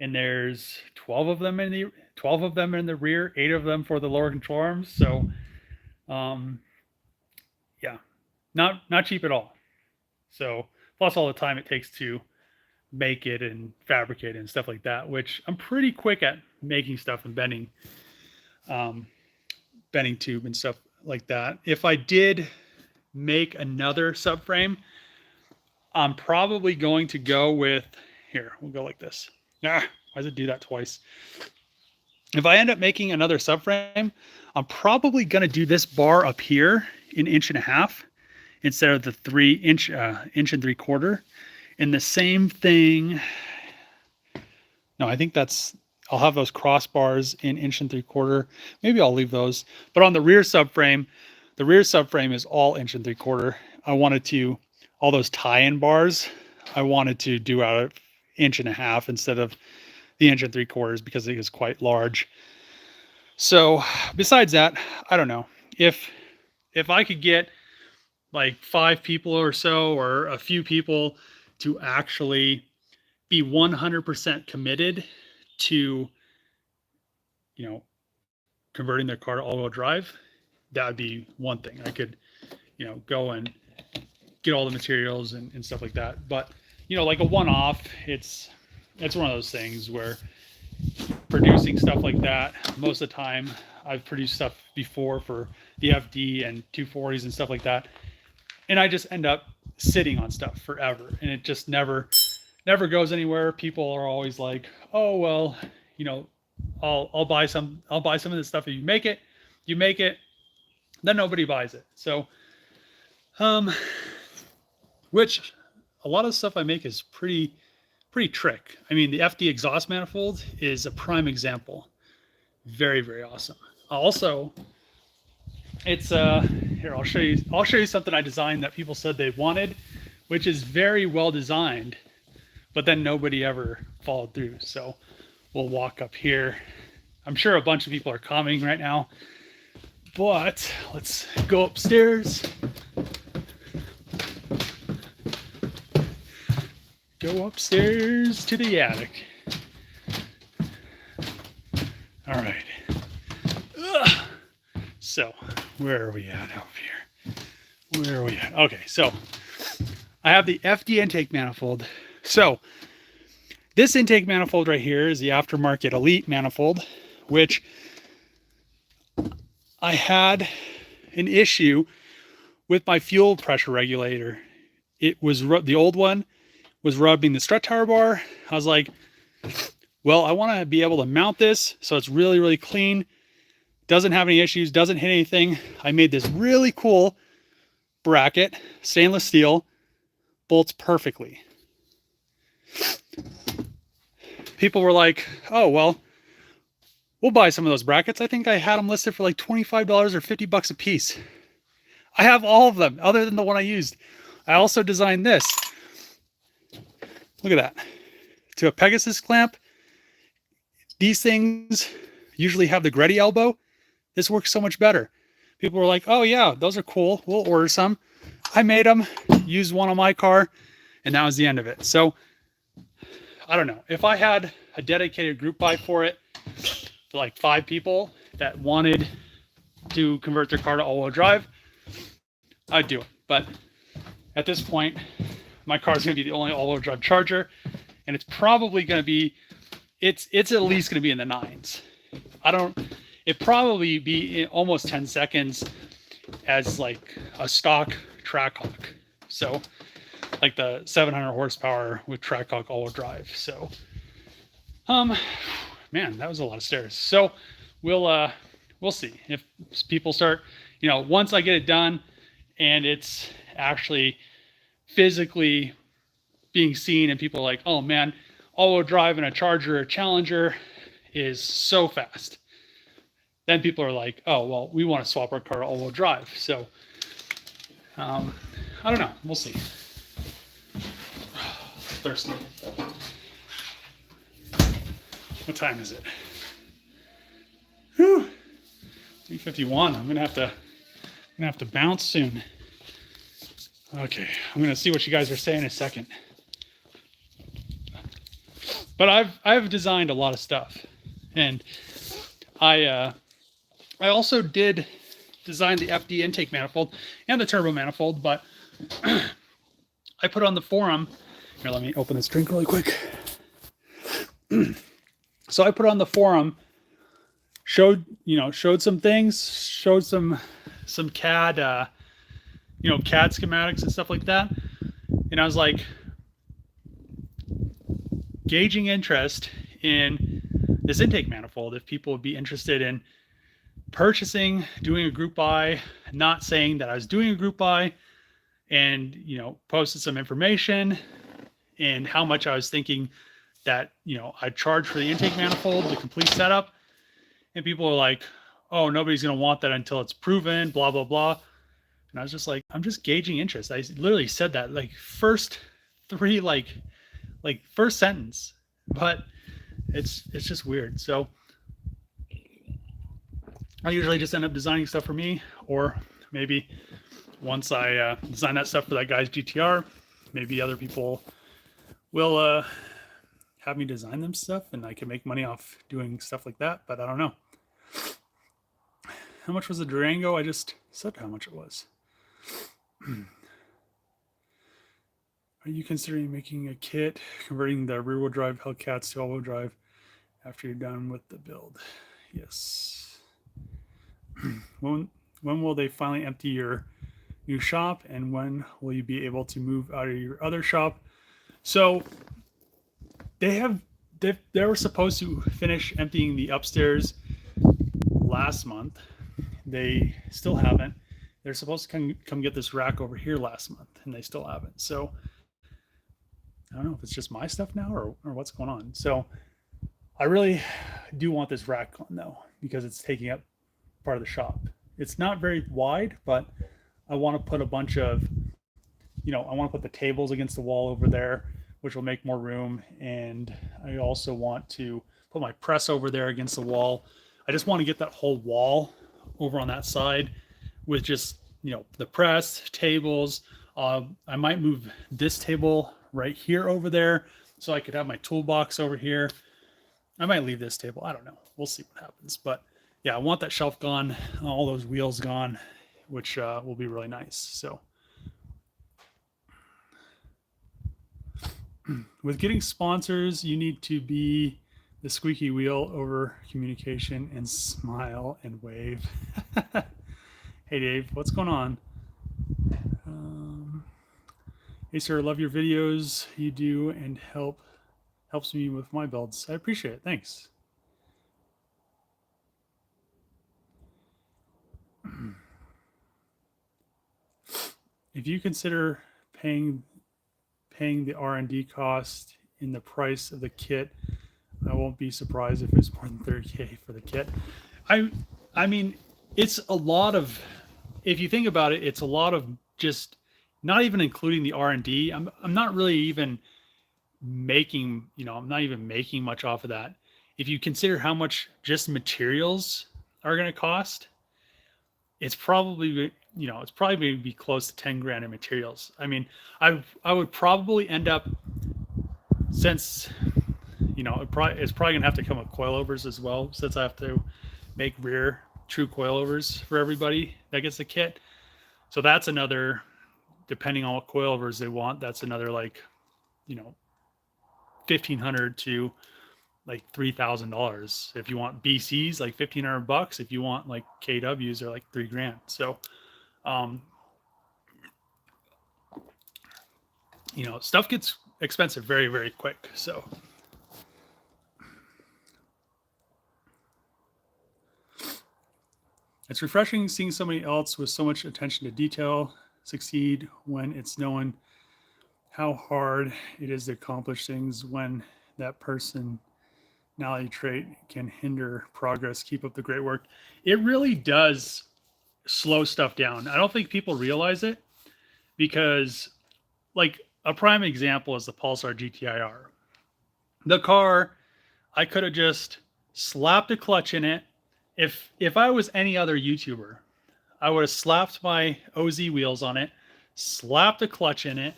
And there's 12 of them in the rear, 8 of them for the lower control arms. So yeah, not cheap at all. So plus all the time it takes to make it and fabricate it and stuff like that, which I'm pretty quick at making stuff and bending tube and stuff like that. If I did make another subframe, I'm probably going to go with, here, we'll go like this. Why does it do that twice? If I end up making another subframe, I'm probably going to do this bar up here in 1.5 inches instead of the 3-inch, 1 3/4. And the same thing. No, I think I'll have those crossbars in 1 3/4. Maybe I'll leave those. But on the rear subframe is all 1 3/4. I wanted to, all those tie-in bars, I wanted to do out of 1.5 inches instead of the 1 3/4 because it is quite large. So besides that, I don't know. If I could get like 5 people or so, or a few people to actually be 100% committed to, you know, converting their car to all-wheel drive, that would be one thing. I could, you know, go and get all the materials and stuff like that. But, you know, like a one-off, it's one of those things where producing stuff like that, most of the time I've produced stuff before for the FD and 240s and stuff like that, and I just end up sitting on stuff forever, and it just never goes anywhere. People are always like, oh well, you know, I'll buy some of this stuff if you make it, then nobody buys it. So which a lot of the stuff I make is pretty trick. I mean, the FD exhaust manifold is a prime example. Very, very awesome. Also, it's here, I'll show you something I designed that people said they wanted, which is very well designed, but then nobody ever followed through. So we'll walk up here. I'm sure a bunch of people are commenting right now, but let's go upstairs. Go upstairs to the attic. All right. Ugh. So where are we at up here? Where are we at? Okay, so I have the FD intake manifold. So this intake manifold right here is the aftermarket Elite manifold, which I had an issue with my fuel pressure regulator. It was the old one was rubbing the strut tower bar. I was like, well, I want to be able to mount this so it's really, really clean, doesn't have any issues, doesn't hit anything. I made this really cool bracket, stainless steel, bolts perfectly. People were like, oh, well, we'll buy some of those brackets. I think I had them listed for like $25 or $50 a piece. I have all of them other than the one I used. I also designed this. Look at that. To a Pegasus clamp. These things usually have the Gretty elbow. This works so much better. People were like, oh yeah, those are cool. We'll order some. I made them, used one on my car, and that was the end of it. So I don't know. If I had a dedicated group buy for it, like 5 people that wanted to convert their car to all-wheel drive, I'd do it. But at this point, my car is going to be the only all-wheel drive Charger, and it's probably going to be, it's at least going to be in the 9s. It probably be in almost 10 seconds as like a stock Trackhawk. So like the 700 horsepower with Trackhawk all-wheel drive. So, man, that was a lot of stairs. So we'll see if people start, once I get it done and it's actually physically being seen and people are like, oh man, all-wheel drive in a Charger or Challenger is so fast. Then people are like, oh, well, we want to swap our car to all-wheel drive. So, I don't know. We'll see. Thirsty. What time is it? Whew. 3:51. I'm gonna have to bounce soon. Okay, I'm gonna see what you guys are saying in a second. But I've designed a lot of stuff, and I also did design the FD intake manifold and the turbo manifold, but I put on the forum. Here, let me open this drink really quick. So I put on the forum, showed some things, showed some CAD, CAD schematics and stuff like that. And I was like, gauging interest in this intake manifold, if people would be interested in purchasing, doing a group buy, not saying that I was doing a group buy, and posted some information and how much I was thinking that I'd charge for the intake manifold, the complete setup. And people are like, oh, nobody's going to want that until it's proven, blah blah blah. And I was just like, I'm just gauging interest. I literally said that like first three, like first sentence, but it's just weird. So I usually just end up designing stuff for me, or maybe once I design that stuff for that guy's GTR, maybe other people will have me design them stuff and I can make money off doing stuff like that, but I don't know. How much was the Durango? I just said how much it was. Are you considering making a kit, converting the rear-wheel drive Hellcats to all-wheel drive after you're done with the build? Yes. When will they finally empty your new shop, and when will you be able to move out of your other shop? So they were supposed to finish emptying the upstairs last month. They still haven't. They're supposed to come get this rack over here last month, and they still haven't. So I don't know if it's just my stuff now or what's going on. So I really do want this rack gone though, because it's taking up part of the shop. It's not very wide, but I want to put a bunch of, I want to put the tables against the wall over there, which will make more room. And I also want to put my press over there against the wall. I just want to get that whole wall over on that side with just, the press, tables. I might move this table right here over there so I could have my toolbox over here. I might leave this table. I don't know. We'll see what happens. But yeah, I want that shelf gone, all those wheels gone, which will be really nice. So with getting sponsors, you need to be the squeaky wheel over communication and smile and wave. Hey Dave, what's going on? Hey sir, love your videos you do and helps me with my builds. I appreciate it. Thanks. If you consider paying the R&D cost in the price of the kit, I won't be surprised if it's more than $30K for the kit. I mean, it's a lot of, if you think about it, it's a lot of just not even including the R&D. I'm not really even making, I'm not even making much off of that. If you consider how much just materials are going to cost, it's probably, it's probably going to be close to 10 grand in materials. I mean, I would probably end up, since, It's probably gonna have to come with coilovers as well, since I have to make rear true coilovers for everybody that gets the kit. So that's another, depending on what coilovers they want, that's another like, you know, 1,500 to like $3,000. If you want BCs, like $1,500. If you want like KWs, they're like $3,000. So, um, stuff gets expensive very, very quick. So, it's refreshing seeing somebody else with so much attention to detail succeed when it's known how hard it is to accomplish things, when that personality trait can hinder progress. Keep up the great work. It really does slow stuff down. I don't think people realize it because, like, a prime example is the Pulsar GTIR. The car, I could have just slapped a clutch in it. If I was any other YouTuber, I would have slapped my OZ wheels on it, slapped a clutch in it,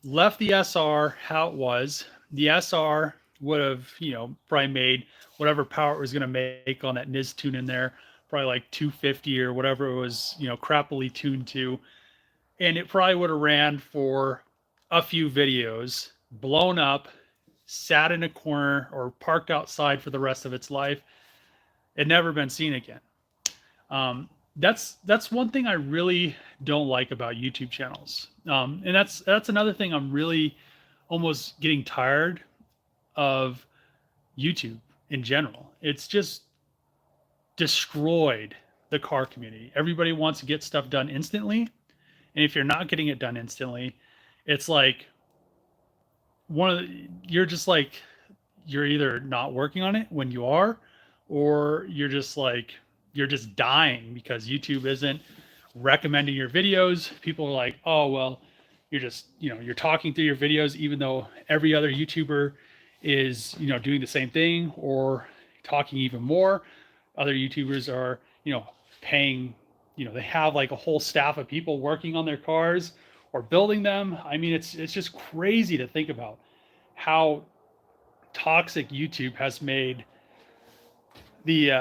left the SR how it was. The SR would have, probably made whatever power it was going to make on that NIS tune in there, probably like 250 or whatever it was, crappily tuned to. And it probably would have ran for a few videos, blown up, sat in a corner or parked outside for the rest of its life, and never been seen again. That's one thing I really don't like about YouTube channels, and that's another thing I'm really almost getting tired of YouTube in general. It's just destroyed the car community. Everybody wants to get stuff done instantly, and if you're not getting it done instantly, it's like you're just like, you're either not working on it when you are, or you're just dying because YouTube isn't recommending your videos. People are like, oh, well, you're just, you're talking through your videos, even though every other YouTuber is, doing the same thing or talking even more. Other YouTubers are, paying, they have like a whole staff of people working on their cars or building them. I mean, it's just crazy to think about how toxic YouTube has made the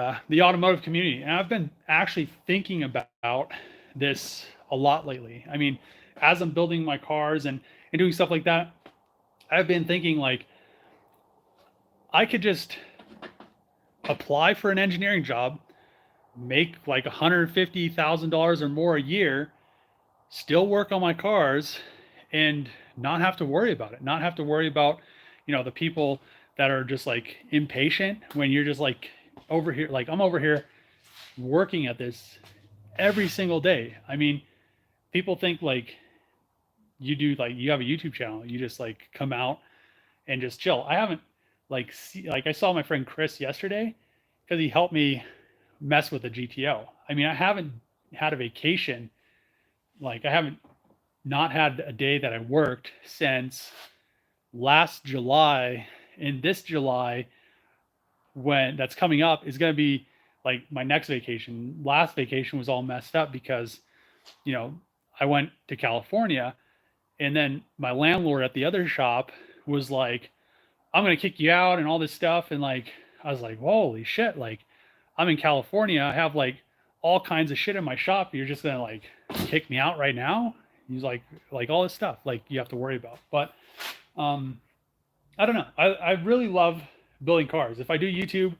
automotive community. And I've been actually thinking about this a lot lately. I mean, as I'm building my cars and doing stuff like that, I've been thinking like, I could just apply for an engineering job, make like $150,000 or more a year, still work on my cars, and not have to worry about it. Not have to worry about, the people that are just like impatient when you're just like over here. Like, I'm over here working at this every single day. I mean, people think like you have a YouTube channel, you just like come out and just chill. I haven't I saw my friend Chris yesterday because he helped me mess with the GTO. I mean, I haven't had a vacation. Like, I haven't not had a day that I worked since last July. And this July, when that's coming up, is going to be like my next vacation. Last vacation was all messed up because, I went to California, and then my landlord at the other shop was like, I'm going to kick you out and all this stuff. And like, I was like, holy shit. Like, I'm in California. I have like all kinds of shit in my shop. You're just going to like kick me out right now. He's like all this stuff, like you have to worry about. But, I don't know. I really love building cars. If I do YouTube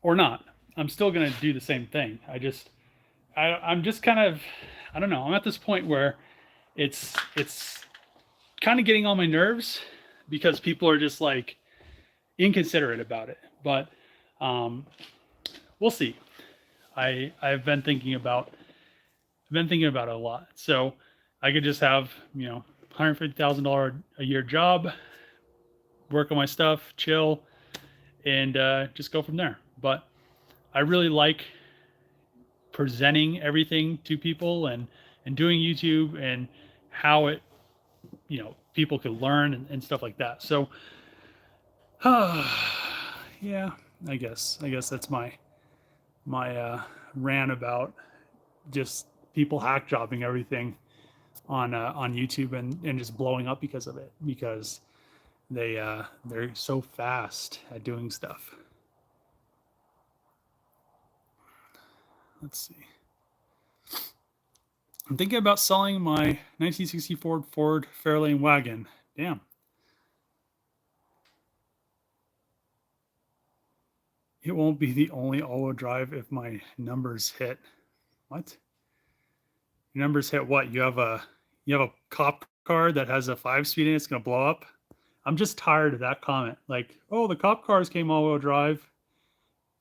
or not, I'm still going to do the same thing. I'm just kind of, I don't know. I'm at this point where it's kind of getting on my nerves because people are just like inconsiderate about it. But we'll see. I've been thinking about it a lot. So I could just have, $150,000 a year job, work on my stuff, chill, and just go from there. But I really like presenting everything to people and doing YouTube and how it, people could learn and stuff like that. So, yeah, I guess that's my rant about just people hack jobbing everything on YouTube and just blowing up because of it. Because They're so fast at doing stuff. Let's see. I'm thinking about selling my 1964 Ford Fairlane wagon. Damn. It won't be the only all-wheel drive if my numbers hit. What? Your numbers hit what? You have a cop car that has a 5-speed and it's gonna blow up. I'm just tired of that comment. Like, oh, the cop cars came all-wheel drive.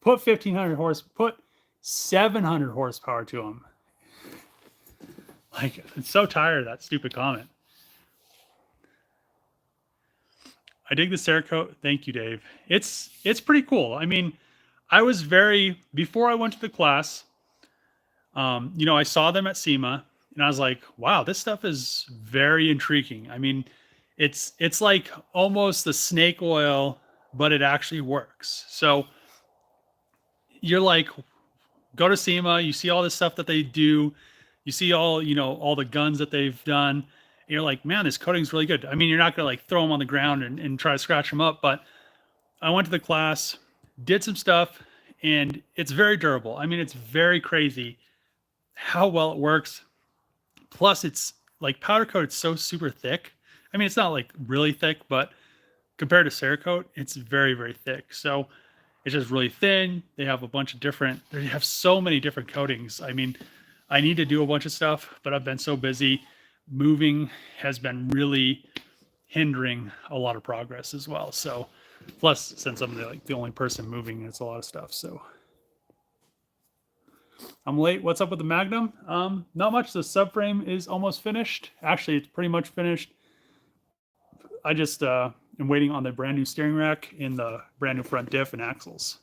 Put 1500 horse. Put 700 horsepower to them. Like, I'm so tired of that stupid comment. I dig the Cerakote. Thank you, Dave. It's pretty cool. I mean, I was very before I went to the class. I saw them at SEMA, and I was like, wow, this stuff is very intriguing. I mean, it's like almost the snake oil, but it actually works. So you're like, go to SEMA, you see all this stuff that they do, you see all the guns that they've done, and you're like, man, this coating's really good. I mean, you're not gonna like throw them on the ground and try to scratch them up, but I went to the class, did some stuff, and it's very durable. I mean, it's very crazy how well it works. Plus, it's like powder coat, it's so super thick. I mean, it's not like really thick, but compared to Cerakote, it's very, very thick. So it's just really thin. They have a bunch of different, they have so many different coatings. I mean, I need to do a bunch of stuff, but I've been so busy. Moving has been really hindering a lot of progress as well. So, plus, since I'm the only person moving, it's a lot of stuff. So, I'm late. What's up with the Magnum? Not much. The subframe is almost finished. Actually, it's pretty much finished. I just am waiting on the brand new steering rack and the brand new front diff and axles.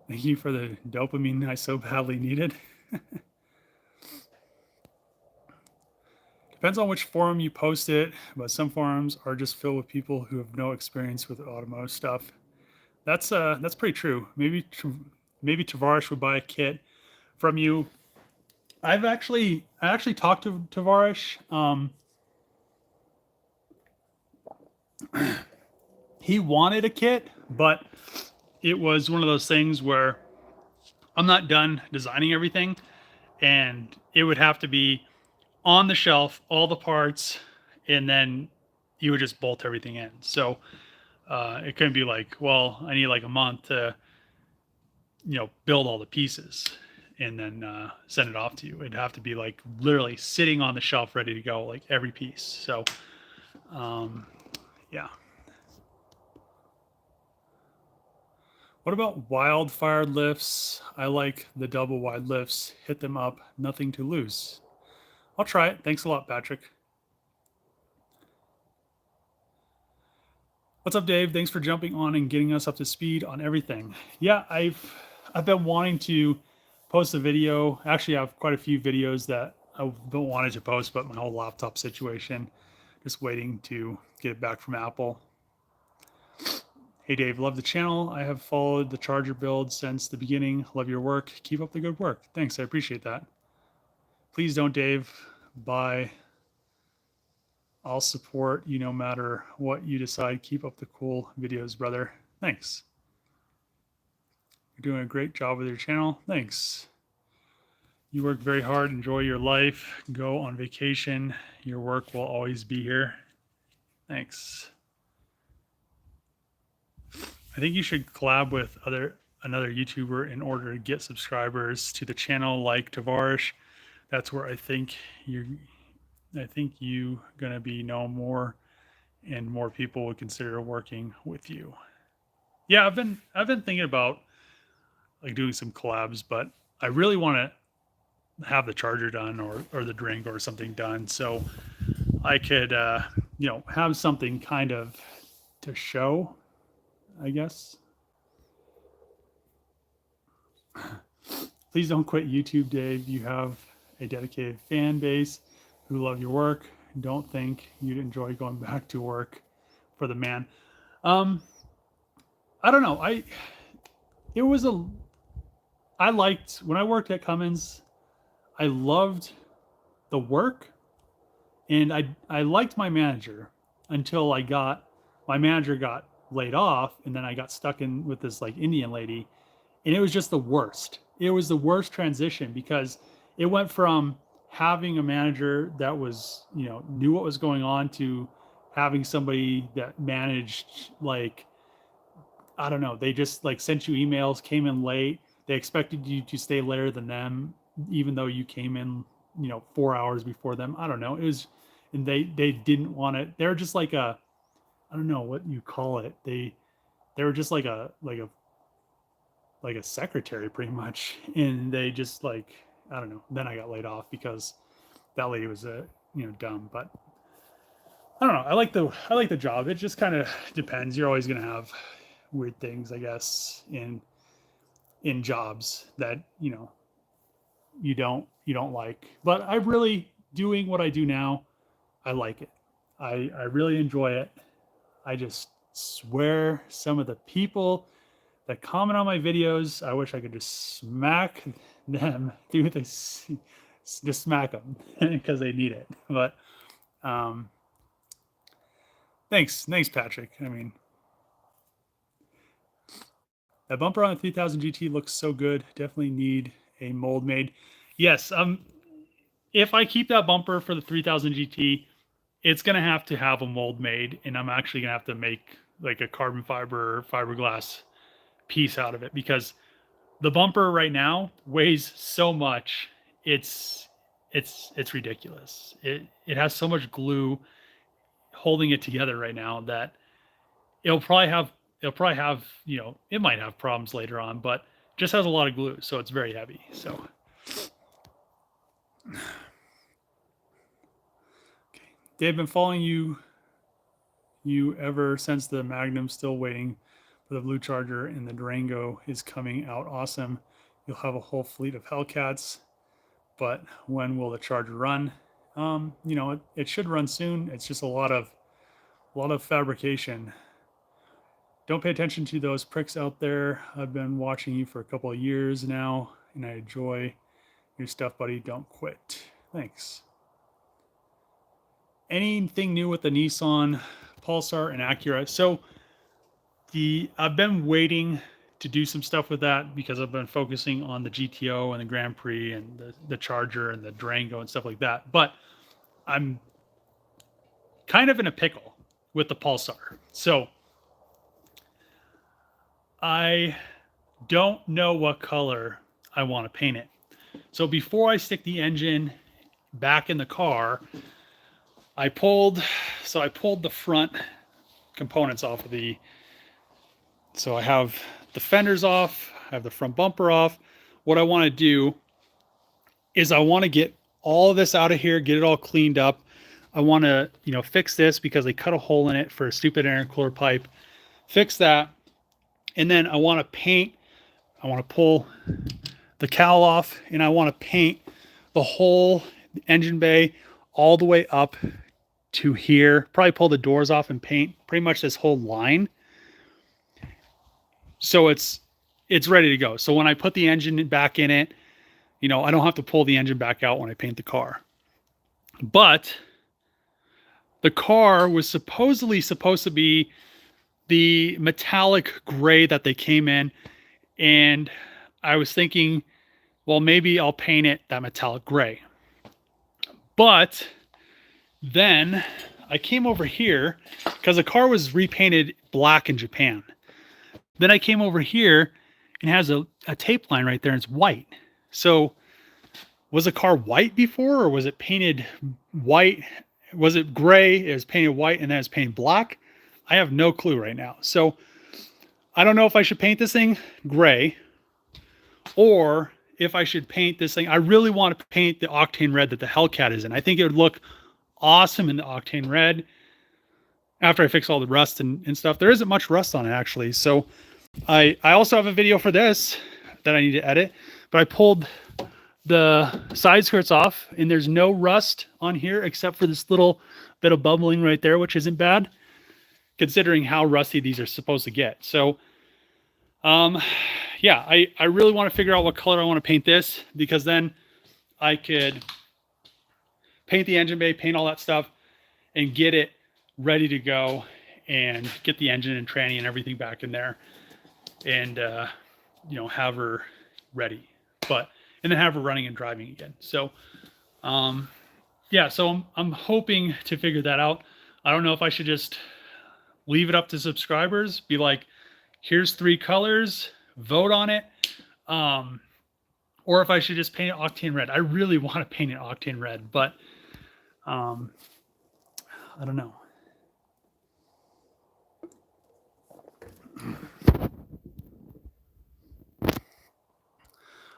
Thank you for the dopamine I so badly needed. Depends on which forum you post it, but some forums are just filled with people who have no experience with automotive stuff. That's pretty true. Maybe Tavares would buy a kit from you. I actually talked to Tavares. He wanted a kit, but it was one of those things where I'm not done designing everything, and it would have to be on the shelf, all the parts, and then you would just bolt everything in. So it couldn't be like, well, I need like a month to, build all the pieces and then send it off to you. It'd have to be like literally sitting on the shelf, ready to go, like every piece. So, yeah. What about wildfire lifts? I like the double wide lifts. Hit them up, nothing to lose. I'll try it. Thanks a lot, Patrick. What's up, Dave? Thanks for jumping on and getting us up to speed on everything. Yeah, I've been wanting to post a video. Actually, I have quite a few videos that I've been wanting to post, but my whole laptop situation, just waiting to get it back from Apple. Hey, Dave, love the channel. I have followed the charger build since the beginning. Love your work. Keep up the good work. Thanks, I appreciate that. Please don't, Dave. Bye. I'll support you no matter what you decide. Keep up the cool videos, brother. Thanks. You're doing a great job with your channel. Thanks. You work very hard. Enjoy your life. Go on vacation. Your work will always be here. Thanks. I think you should collab with another YouTuber in order to get subscribers to the channel like Tavares. That's where I think you gonna be known more, and more people would consider working with you. Yeah, I've been thinking about like doing some collabs, but I really want to have the charger done or the Durango or something done, so I could have something kind of to show, I guess. Please don't quit YouTube, Dave. You have a dedicated fan base who love your work. Don't think you'd enjoy going back to work for the man. I don't know. I liked when I worked at Cummins. I loved the work, And I liked my manager until my manager got laid off, and then I got stuck in with this like Indian lady, and it was just the worst. It was the worst transition because it went from having a manager that was, knew what was going on to having somebody that managed like, I don't know, they just like sent you emails, came in late. They expected you to stay later than them, even though you came in, 4 hours before them. I don't know. It was, and they didn't want it. They're just like a, I don't know what you call it. They were just like a secretary pretty much, and they just like, I don't know. Then I got laid off because that lady was dumb. But I don't know. I like the job. It just kind of depends. You're always gonna have weird things, I guess, in jobs that you don't like. But I really, doing what I do now, I like it. I really enjoy it. I just swear some of the people that comment on my videos, I wish I could just smack them through this, just smack them because they need it. But um, thanks, Patrick. I mean, that bumper on the 3000 GT looks so good. Definitely need a mold made. Yes, if I keep that bumper for the 3000 GT, it's gonna have to have a mold made, and I'm actually gonna have to make like a carbon fiber fiberglass piece out of it because the bumper right now weighs so much. It's ridiculous. It has so much glue holding it together right now that it'll probably have it might have problems later on, but just has a lot of glue, so it's very heavy. So they've been following you ever since the Magnum. Still waiting for the Blue Charger, and the Durango is coming out awesome. You'll have a whole fleet of Hellcats, but when will the Charger run? It should run soon. It's just a lot of fabrication. Don't pay attention to those pricks out there. I've been watching you for a couple of years now, and I enjoy your stuff, buddy. Don't quit. Thanks. Anything new with the Nissan Pulsar and Acura? So I've been waiting to do some stuff with that because I've been focusing on the GTO and the Grand Prix and the Charger and the Durango and stuff like that. But I'm kind of in a pickle with the Pulsar. So I don't know what color I want to paint it. So before I stick the engine back in the car, I pulled the front components off of so I have the fenders off, I have the front bumper off. What I want to do is I want to get all of this out of here, get it all cleaned up. I want to, fix this because they cut a hole in it for a stupid intercooler pipe. Fix that. And then I want to pull the cowl off, and I want to paint the whole engine bay all the way up to here. Probably pull the doors off and paint pretty much this whole line. So it's ready to go. So when I put the engine back in it, I don't have to pull the engine back out when I paint the car. But the car was supposedly supposed to be the metallic gray that they came in, and I was thinking, well, maybe I'll paint it that metallic gray. But then I came over here because the car was repainted black in Japan. Then I came over here and it has a tape line right there, and it's white. So was the car white before, or was it painted white? Was it gray? It was painted white and then it's painted black. I have no clue right now. So I don't know if I should paint this thing gray or if I should paint this thing. I really want to paint the octane red that the Hellcat is in. I think it would look awesome in the octane red after I fix all the rust and stuff. There isn't much rust on it, actually. So I also have a video for this that I need to edit, but I pulled the side skirts off and there's no rust on here except for this little bit of bubbling right there, which isn't bad considering how rusty these are supposed to get. So yeah, I really want to figure out what color I want to paint this, because then I could paint the engine bay, paint all that stuff, and get it ready to go, and get the engine and tranny and everything back in there, and have her ready, and then have her running and driving again. So yeah, so I'm hoping to figure that out. I don't know if I should just leave it up to subscribers, be like, here's 3 colors, vote on it, or if I should just paint it octane red. I really want to paint it octane red, but I don't know.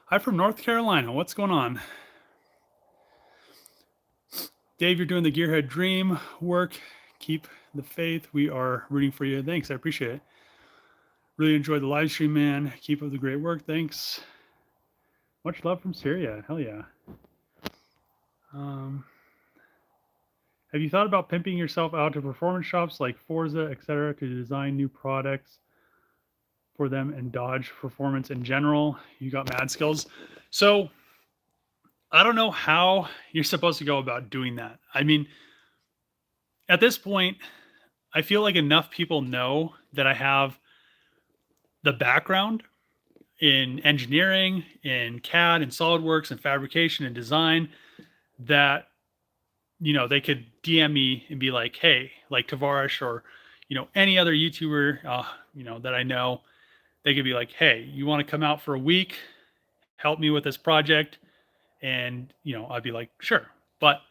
Hi from North Carolina. What's going on? Dave, you're doing the Gearhead Dream work. Keep the faith. We are rooting for you. Thanks. I appreciate it. Really enjoyed the live stream, man. Keep up the great work. Thanks. Much love from Syria. Hell yeah. Have you thought about pimping yourself out to performance shops like Forza, etc., to design new products for them and Dodge performance in general? You got mad skills. So I don't know how you're supposed to go about doing that. I mean, at this point, I feel like enough people know that I have the background in engineering, in CAD and SolidWorks and fabrication and design, that, they could DM me and be like, hey, like Tavares or, any other YouTuber, that I know, they could be like, hey, you want to come out for a week, help me with this project? And, I'd be like, sure. But,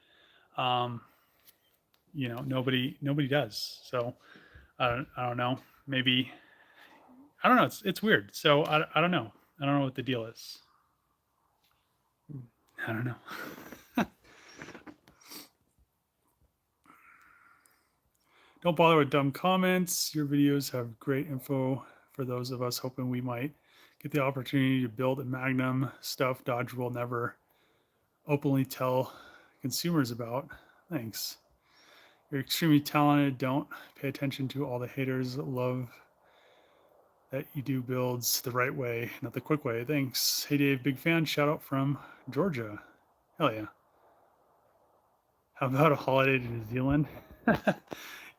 nobody does. So I don't know. Maybe, I don't know. It's weird. So I don't know. I don't know what the deal is. I don't know. Don't bother with dumb comments. Your videos have great info for those of us hoping we might get the opportunity to build a Magnum stuff Dodge will never openly tell consumers about. Thanks. You're extremely talented. Don't pay attention to all the haters. Love that you do builds the right way, not the quick way. Thanks. Hey Dave, big fan. Shout out from Georgia. Hell yeah. How about a holiday to New Zealand?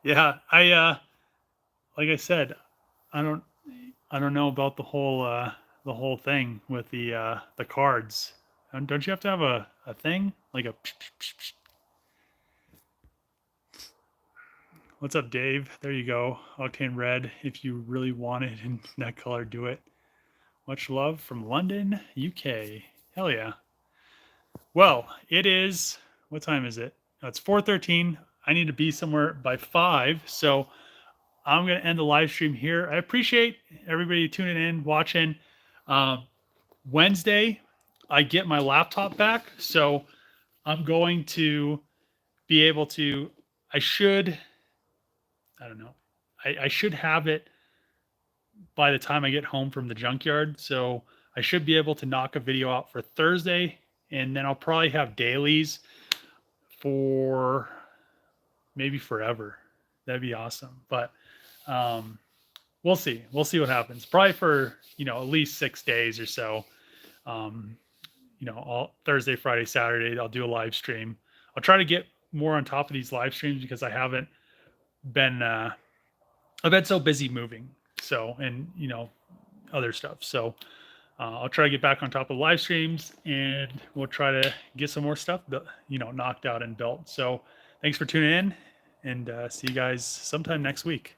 Yeah, like I said, I don't know about the whole thing with the cards. Don't you have to have a thing like a? What's up, Dave? There you go. Octane red. If you really want it in that color, do it. Much love from London, UK. Hell yeah. Well, it is. What time is it? No, it's 4:13. I need to be somewhere by 5. So I'm going to end the live stream here. I appreciate everybody tuning in, watching. Wednesday, I get my laptop back. So I'm going to be able to, I don't know. I should have it by the time I get home from the junkyard. So I should be able to knock a video out for Thursday. And then I'll probably have dailies for maybe forever. That'd be awesome. But we'll see. We'll see what happens. Probably for, at least 6 days or so. All Thursday, Friday, Saturday, I'll do a live stream. I'll try to get more on top of these live streams because I haven't been, I've been so busy moving. So, and, other stuff. So I'll try to get back on top of live streams, and we'll try to get some more stuff, knocked out and built. So thanks for tuning in, and see you guys sometime next week.